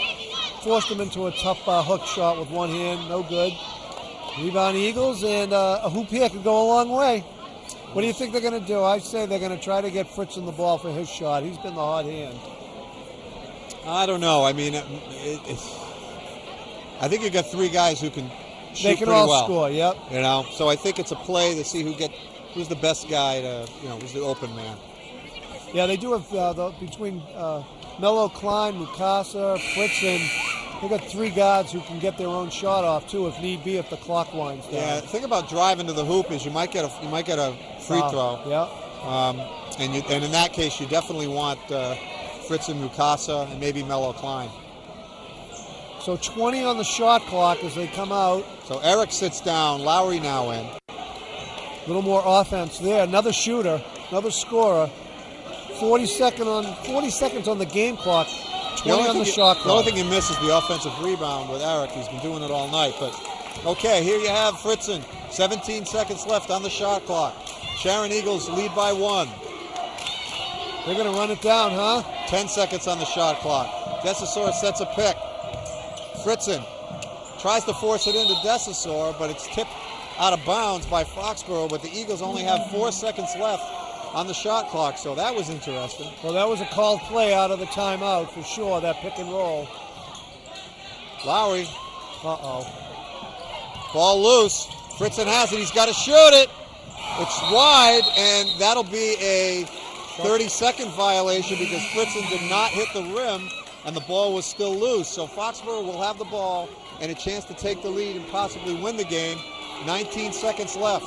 Forced him into a tough hook shot with one hand. No good. Rebound Eagles, and a hoop here could go a long way. What do you think they're going to do? I say they're going to try to get Fritzen the ball for his shot. He's been the hot hand. I don't know. I mean, I think you got three guys who can shoot they can pretty all well. Score, yep. So I think it's a play to see who's the best guy to, who's the open man. Yeah, they do have between Mello Klein, Mukasa, Fritzen. They've got three guards who can get their own shot off too, if need be, if the clock winds down. Yeah, the thing about driving to the hoop is you might get a free throw. Yeah. And in that case, you definitely want Fritz and Mukasa and maybe Mello Klein. So 20 on the shot clock as they come out. So Eric sits down. Lowry now in. A little more offense there. Another shooter, another scorer. 40 seconds on the game clock. 20 on the shot clock. The only thing you miss is the offensive rebound with Eric. He's been doing it all night. But okay, here you have Fritzen. 17 seconds left on the shot clock. Sharon Eagles lead by 1. They're going to run it down, huh? 10 seconds on the shot clock. Desasor sets a pick. Fritzen tries to force it into Desasor, but it's tipped out of bounds by Foxborough. But the Eagles only have 4 seconds left on the shot clock, so that was interesting. Well, that was a called play out of the timeout for sure, that pick and roll. Lowry. Uh-oh. Ball loose. Fritzen has it. He's got to shoot it. It's wide, and that'll be a 30-second violation because Fritzen did not hit the rim, and the ball was still loose. So Foxborough will have the ball and a chance to take the lead and possibly win the game. 19 seconds left.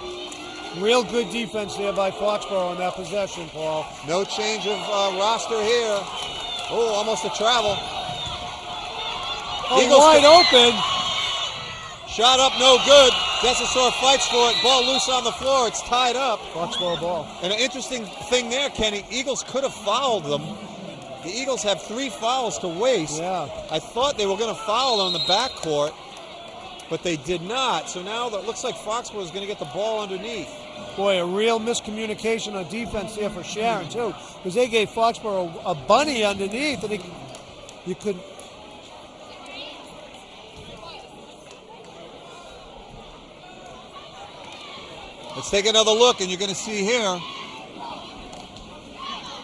Real good defense there by Foxborough on that possession, Paul. No change of roster here. Oh, almost a travel. Oh, wide open. Shot up, no good. Desasor fights for it. Ball loose on the floor. It's tied up. Foxborough ball. And an interesting thing there, Kenny, Eagles could have fouled them. The Eagles have 3 fouls to waste. Yeah. I thought they were going to foul on the backcourt, but they did not. So now it looks like Foxborough is going to get the ball underneath. Boy, a real miscommunication on defense there for Sharon, too, because they gave Foxborough a bunny underneath, and you couldn't. Let's take another look, and you're going to see here,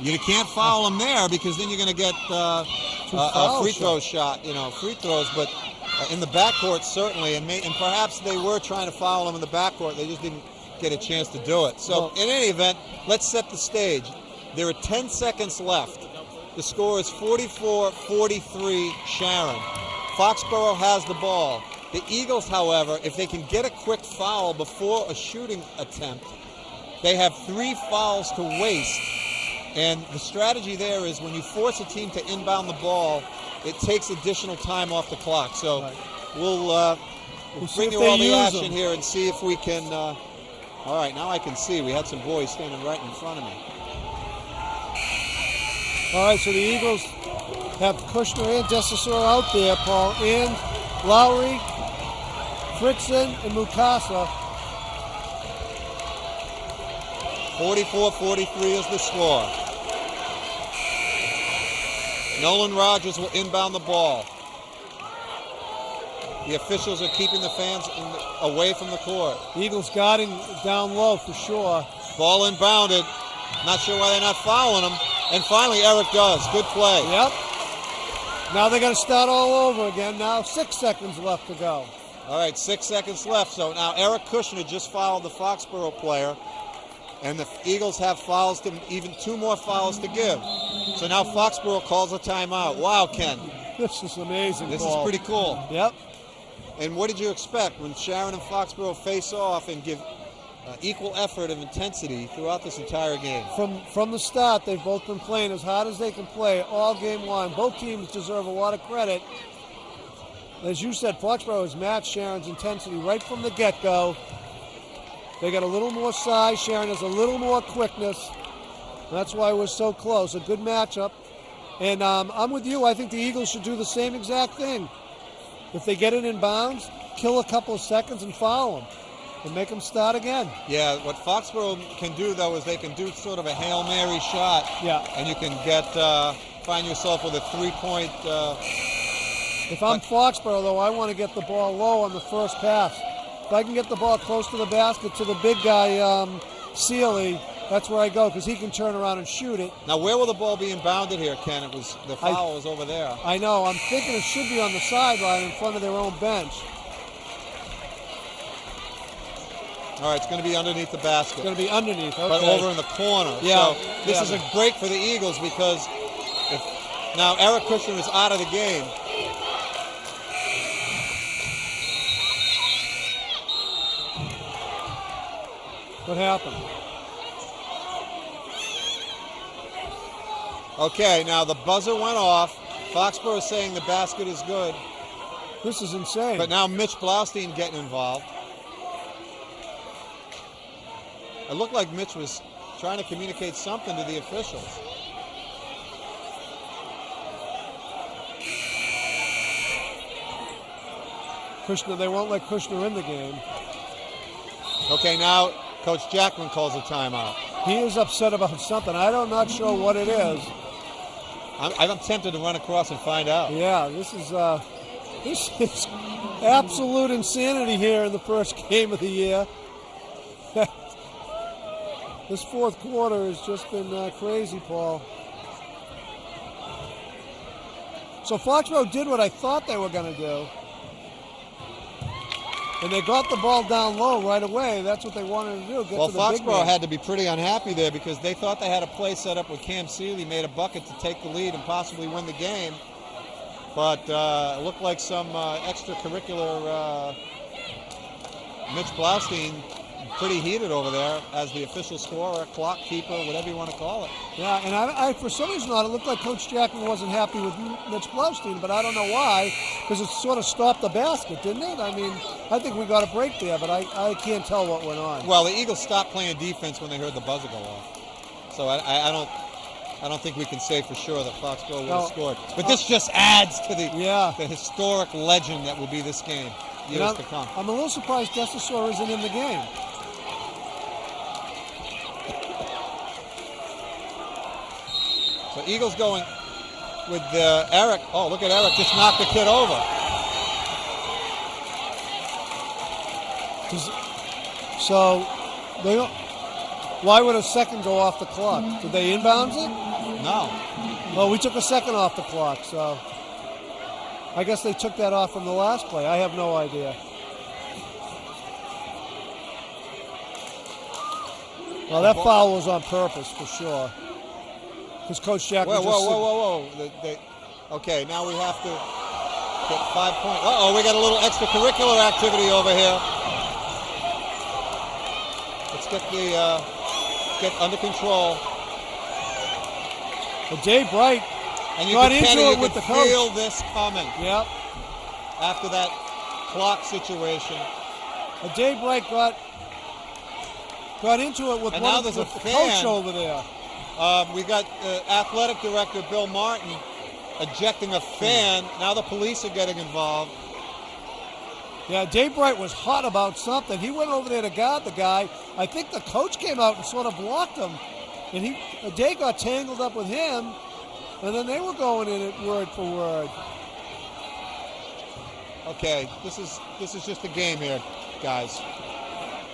you can't foul them there because then you're going to get a free throw shot, free throws, but in the backcourt certainly, and perhaps they were trying to foul them in the backcourt. They just didn't get a chance to do it. So in any event, let's set the stage. There are 10 seconds left. The score is 44-43 Sharon. Foxborough has the ball. The Eagles, however, if they can get a quick foul before a shooting attempt, they have 3 fouls to waste. And the strategy there is when you force a team to inbound the ball, it takes additional time off the clock. So we'll bring you all the action here and see if we can. All right, now I can see. We had some boys standing right in front of me. All right, so the Eagles have Kushner and Desasor out there, Paul, and Lowry, Fritzen, and Mukasa. 44-43 is the score. Nolan Rogers will inbound the ball. The officials are keeping the fans away from the court. Eagles guarding down low for sure. Ball inbounded. Not sure why they're not fouling him. And finally, Eric does. Good play. Yep. Now they're going to start all over again. Now 6 seconds left to go. All right, 6 seconds left. So now Eric Kushner just fouled the Foxborough player. And the Eagles have fouls, even 2 more fouls to give. So now Foxborough calls a timeout. Wow, Ken. This is amazing, This Paul. is pretty cool. Yep. And what did you expect when Sharon and Foxborough face off and give equal effort of intensity throughout this entire game? From the start, they've both been playing as hard as they can play all game long. Both teams deserve a lot of credit. As you said, Foxborough has matched Sharon's intensity right from the get-go. They got a little more size. Sharon has a little more quickness. That's why we're so close. A good matchup. And I'm with you. I think the Eagles should do the same exact thing. If they get it in bounds, kill a couple of seconds and foul them and make them start again. Yeah, what Foxborough can do, though, is they can do sort of a Hail Mary shot. Yeah. And you can find yourself with a 3-point. If I'm Foxborough, though, I want to get the ball low on the first pass. If I can get the ball close to the basket to the big guy, Sealy, that's where I go because he can turn around and shoot it. Now, where will the ball be inbounded here, Ken? The foul was over there. I know. I'm thinking it should be on the sideline in front of their own bench. All right, it's going to be underneath the basket. It's going to be underneath, okay. But over in the corner. Yeah. So this is a break for the Eagles because now Eric Kushner is out of the game. What happened? Okay, now the buzzer went off. Foxborough is saying the basket is good. This is insane. But now Mitch Blaustein getting involved. It looked like Mitch was trying to communicate something to the officials. Kushner, they won't let Kushner in the game. Okay, now Coach Jackman calls a timeout. He is upset about something. I'm not sure what it is. I'm tempted to run across and find out. Yeah, this is absolute insanity here in the first game of the year. This fourth quarter has just been crazy, Paul. So Foxborough did what I thought they were going to do. And they got the ball down low right away. That's what they wanted to do. Get Well, to the big Foxborough man. had to be pretty unhappy there because they thought they had a play set up with Cam Seeley, made a bucket to take the lead and possibly win the game. But it looked like some extracurricular Mitch Blaustein pretty heated over there as the official scorer, clock keeper, whatever you want to call it. Yeah, and I for some reason it looked like Coach Jackman wasn't happy with Mitch Blaustein, but I don't know why, because it sort of stopped the basket, didn't it? I mean, I think we got a break there, but I can't tell what went on. Well, the Eagles stopped playing defense when they heard the buzzer go off. So I don't think we can say for sure that Foxborough would have scored. But this just adds to the historic legend that will be this game years to come. I'm a little surprised Dessasor isn't in the game. So Eagles going with Eric. Oh, look at Eric just knocked the kid over. So, why would a second go off the clock? Did they inbounds it? No. Well, we took a second off the clock, so I guess they took that off from the last play. I have no idea. Well, that foul was on purpose for sure. Because Coach Jackman Whoa. Okay, now we have to get 5 points. Uh-oh, we got a little extracurricular activity over here. Let's get under control. Well, Jay Bright and you got could, into Kenny, it you with could the coach. feel this coming. Yep. After that clock situation. Jay Bright got into it with the coach over there. We got athletic director Bill Martin ejecting a fan. Now the police are getting involved. Yeah, Jay Bright was hot about something. He went over there to guard the guy. I think the coach came out and sort of blocked him. And Jay got tangled up with him, and then they were going in it word for word. Okay, this is just a game here, guys.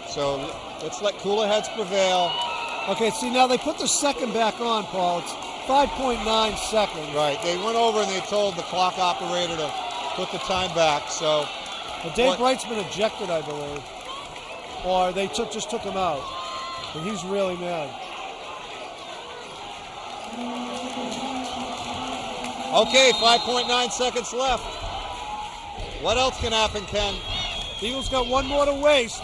So let's let cooler heads prevail. Okay, see, now they put the second back on, Paul. It's 5.9 seconds. Right, they went over and they told the clock operator to put the time back, so... But Dave Bright's been ejected, I believe. Or they just took him out. And he's really mad. Okay, 5.9 seconds left. What else can happen, Ken? Eagles got one more to waste.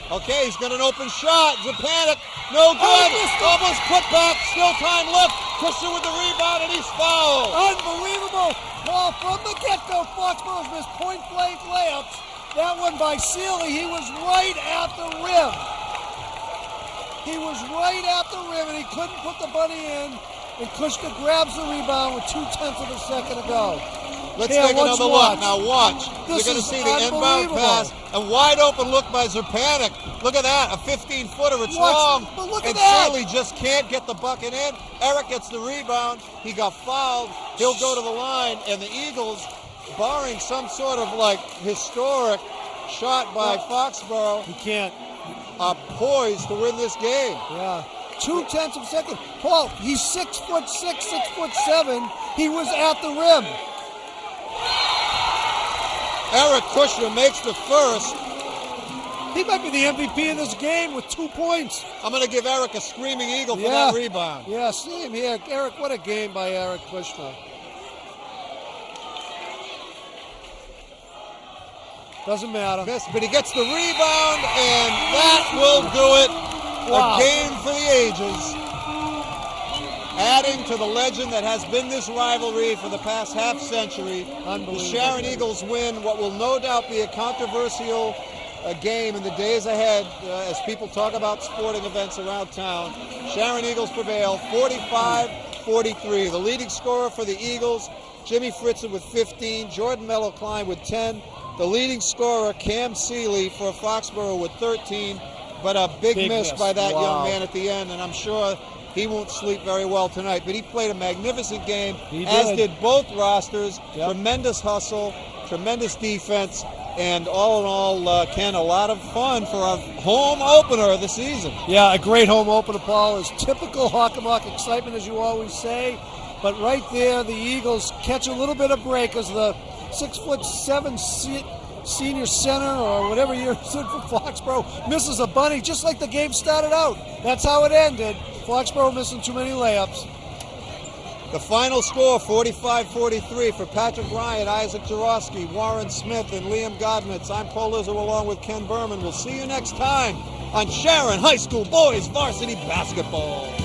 Okay, he's got an open shot. Zapanic, no good. Almost put back. Still time left. Christian with the rebound, and he's fouled. Unbelievable. Well, from the get-go, Foxborough's missed point-blank layups. That one by Seeley, he was right at the rim. He was right at the rim, and he couldn't put the bunny in. And Kushka grabs the rebound with 0.2 of a second to go. Let's take another look. Now watch. You're going to see the inbound pass. A wide open look by Zapanic. Look at that. A 15-footer. It's long. But look at and that. Seeley just can't get the bucket in. Eric gets the rebound. He got fouled. He'll go to the line. And the Eagles, barring some sort of like historic shot by Foxborough, he can't. Are poised to win this game. Yeah. 0.2 of a second. Paul, he's 6'6", 6'7". He was at the rim. Eric Kushner makes the first. He might be the MVP of this game with 2 points. I'm going to give Eric a screaming eagle for that rebound. Yeah, see him here. Eric, what a game by Eric Kushner. Doesn't matter. But he gets the rebound, and that will do it. Wow. A game for the ages. Adding to the legend that has been this rivalry for the past half century. The Sharon Eagles win what will no doubt be a controversial game in the days ahead as people talk about sporting events around town. Sharon Eagles prevail 45-43. The leading scorer for the Eagles, Jimmy Fritzen with 15, Jordan Mello-Klein with 10. The leading scorer, Cam Seeley for Foxborough with 13. But a big miss by that young man at the end, and I'm sure he won't sleep very well tonight. But he played a magnificent game, as did both rosters. Yep. Tremendous hustle, tremendous defense, and all in all, Ken, a lot of fun for a home opener of the season. Yeah, a great home opener, Paul. Is typical Hockomock excitement, as you always say. But right there, the Eagles catch a little bit of break as the 6'7" senior center or whatever year he stood for Foxborough, misses a bunny just like the game started out. That's how it ended. Foxborough missing too many layups. The final score, 45-43 for Patrick Ryan, Isaac Jarosky, Warren Smith, and Liam Godmitz. I'm Paul Izzo along with Ken Berman. We'll see you next time on Sharon High School Boys Varsity Basketball.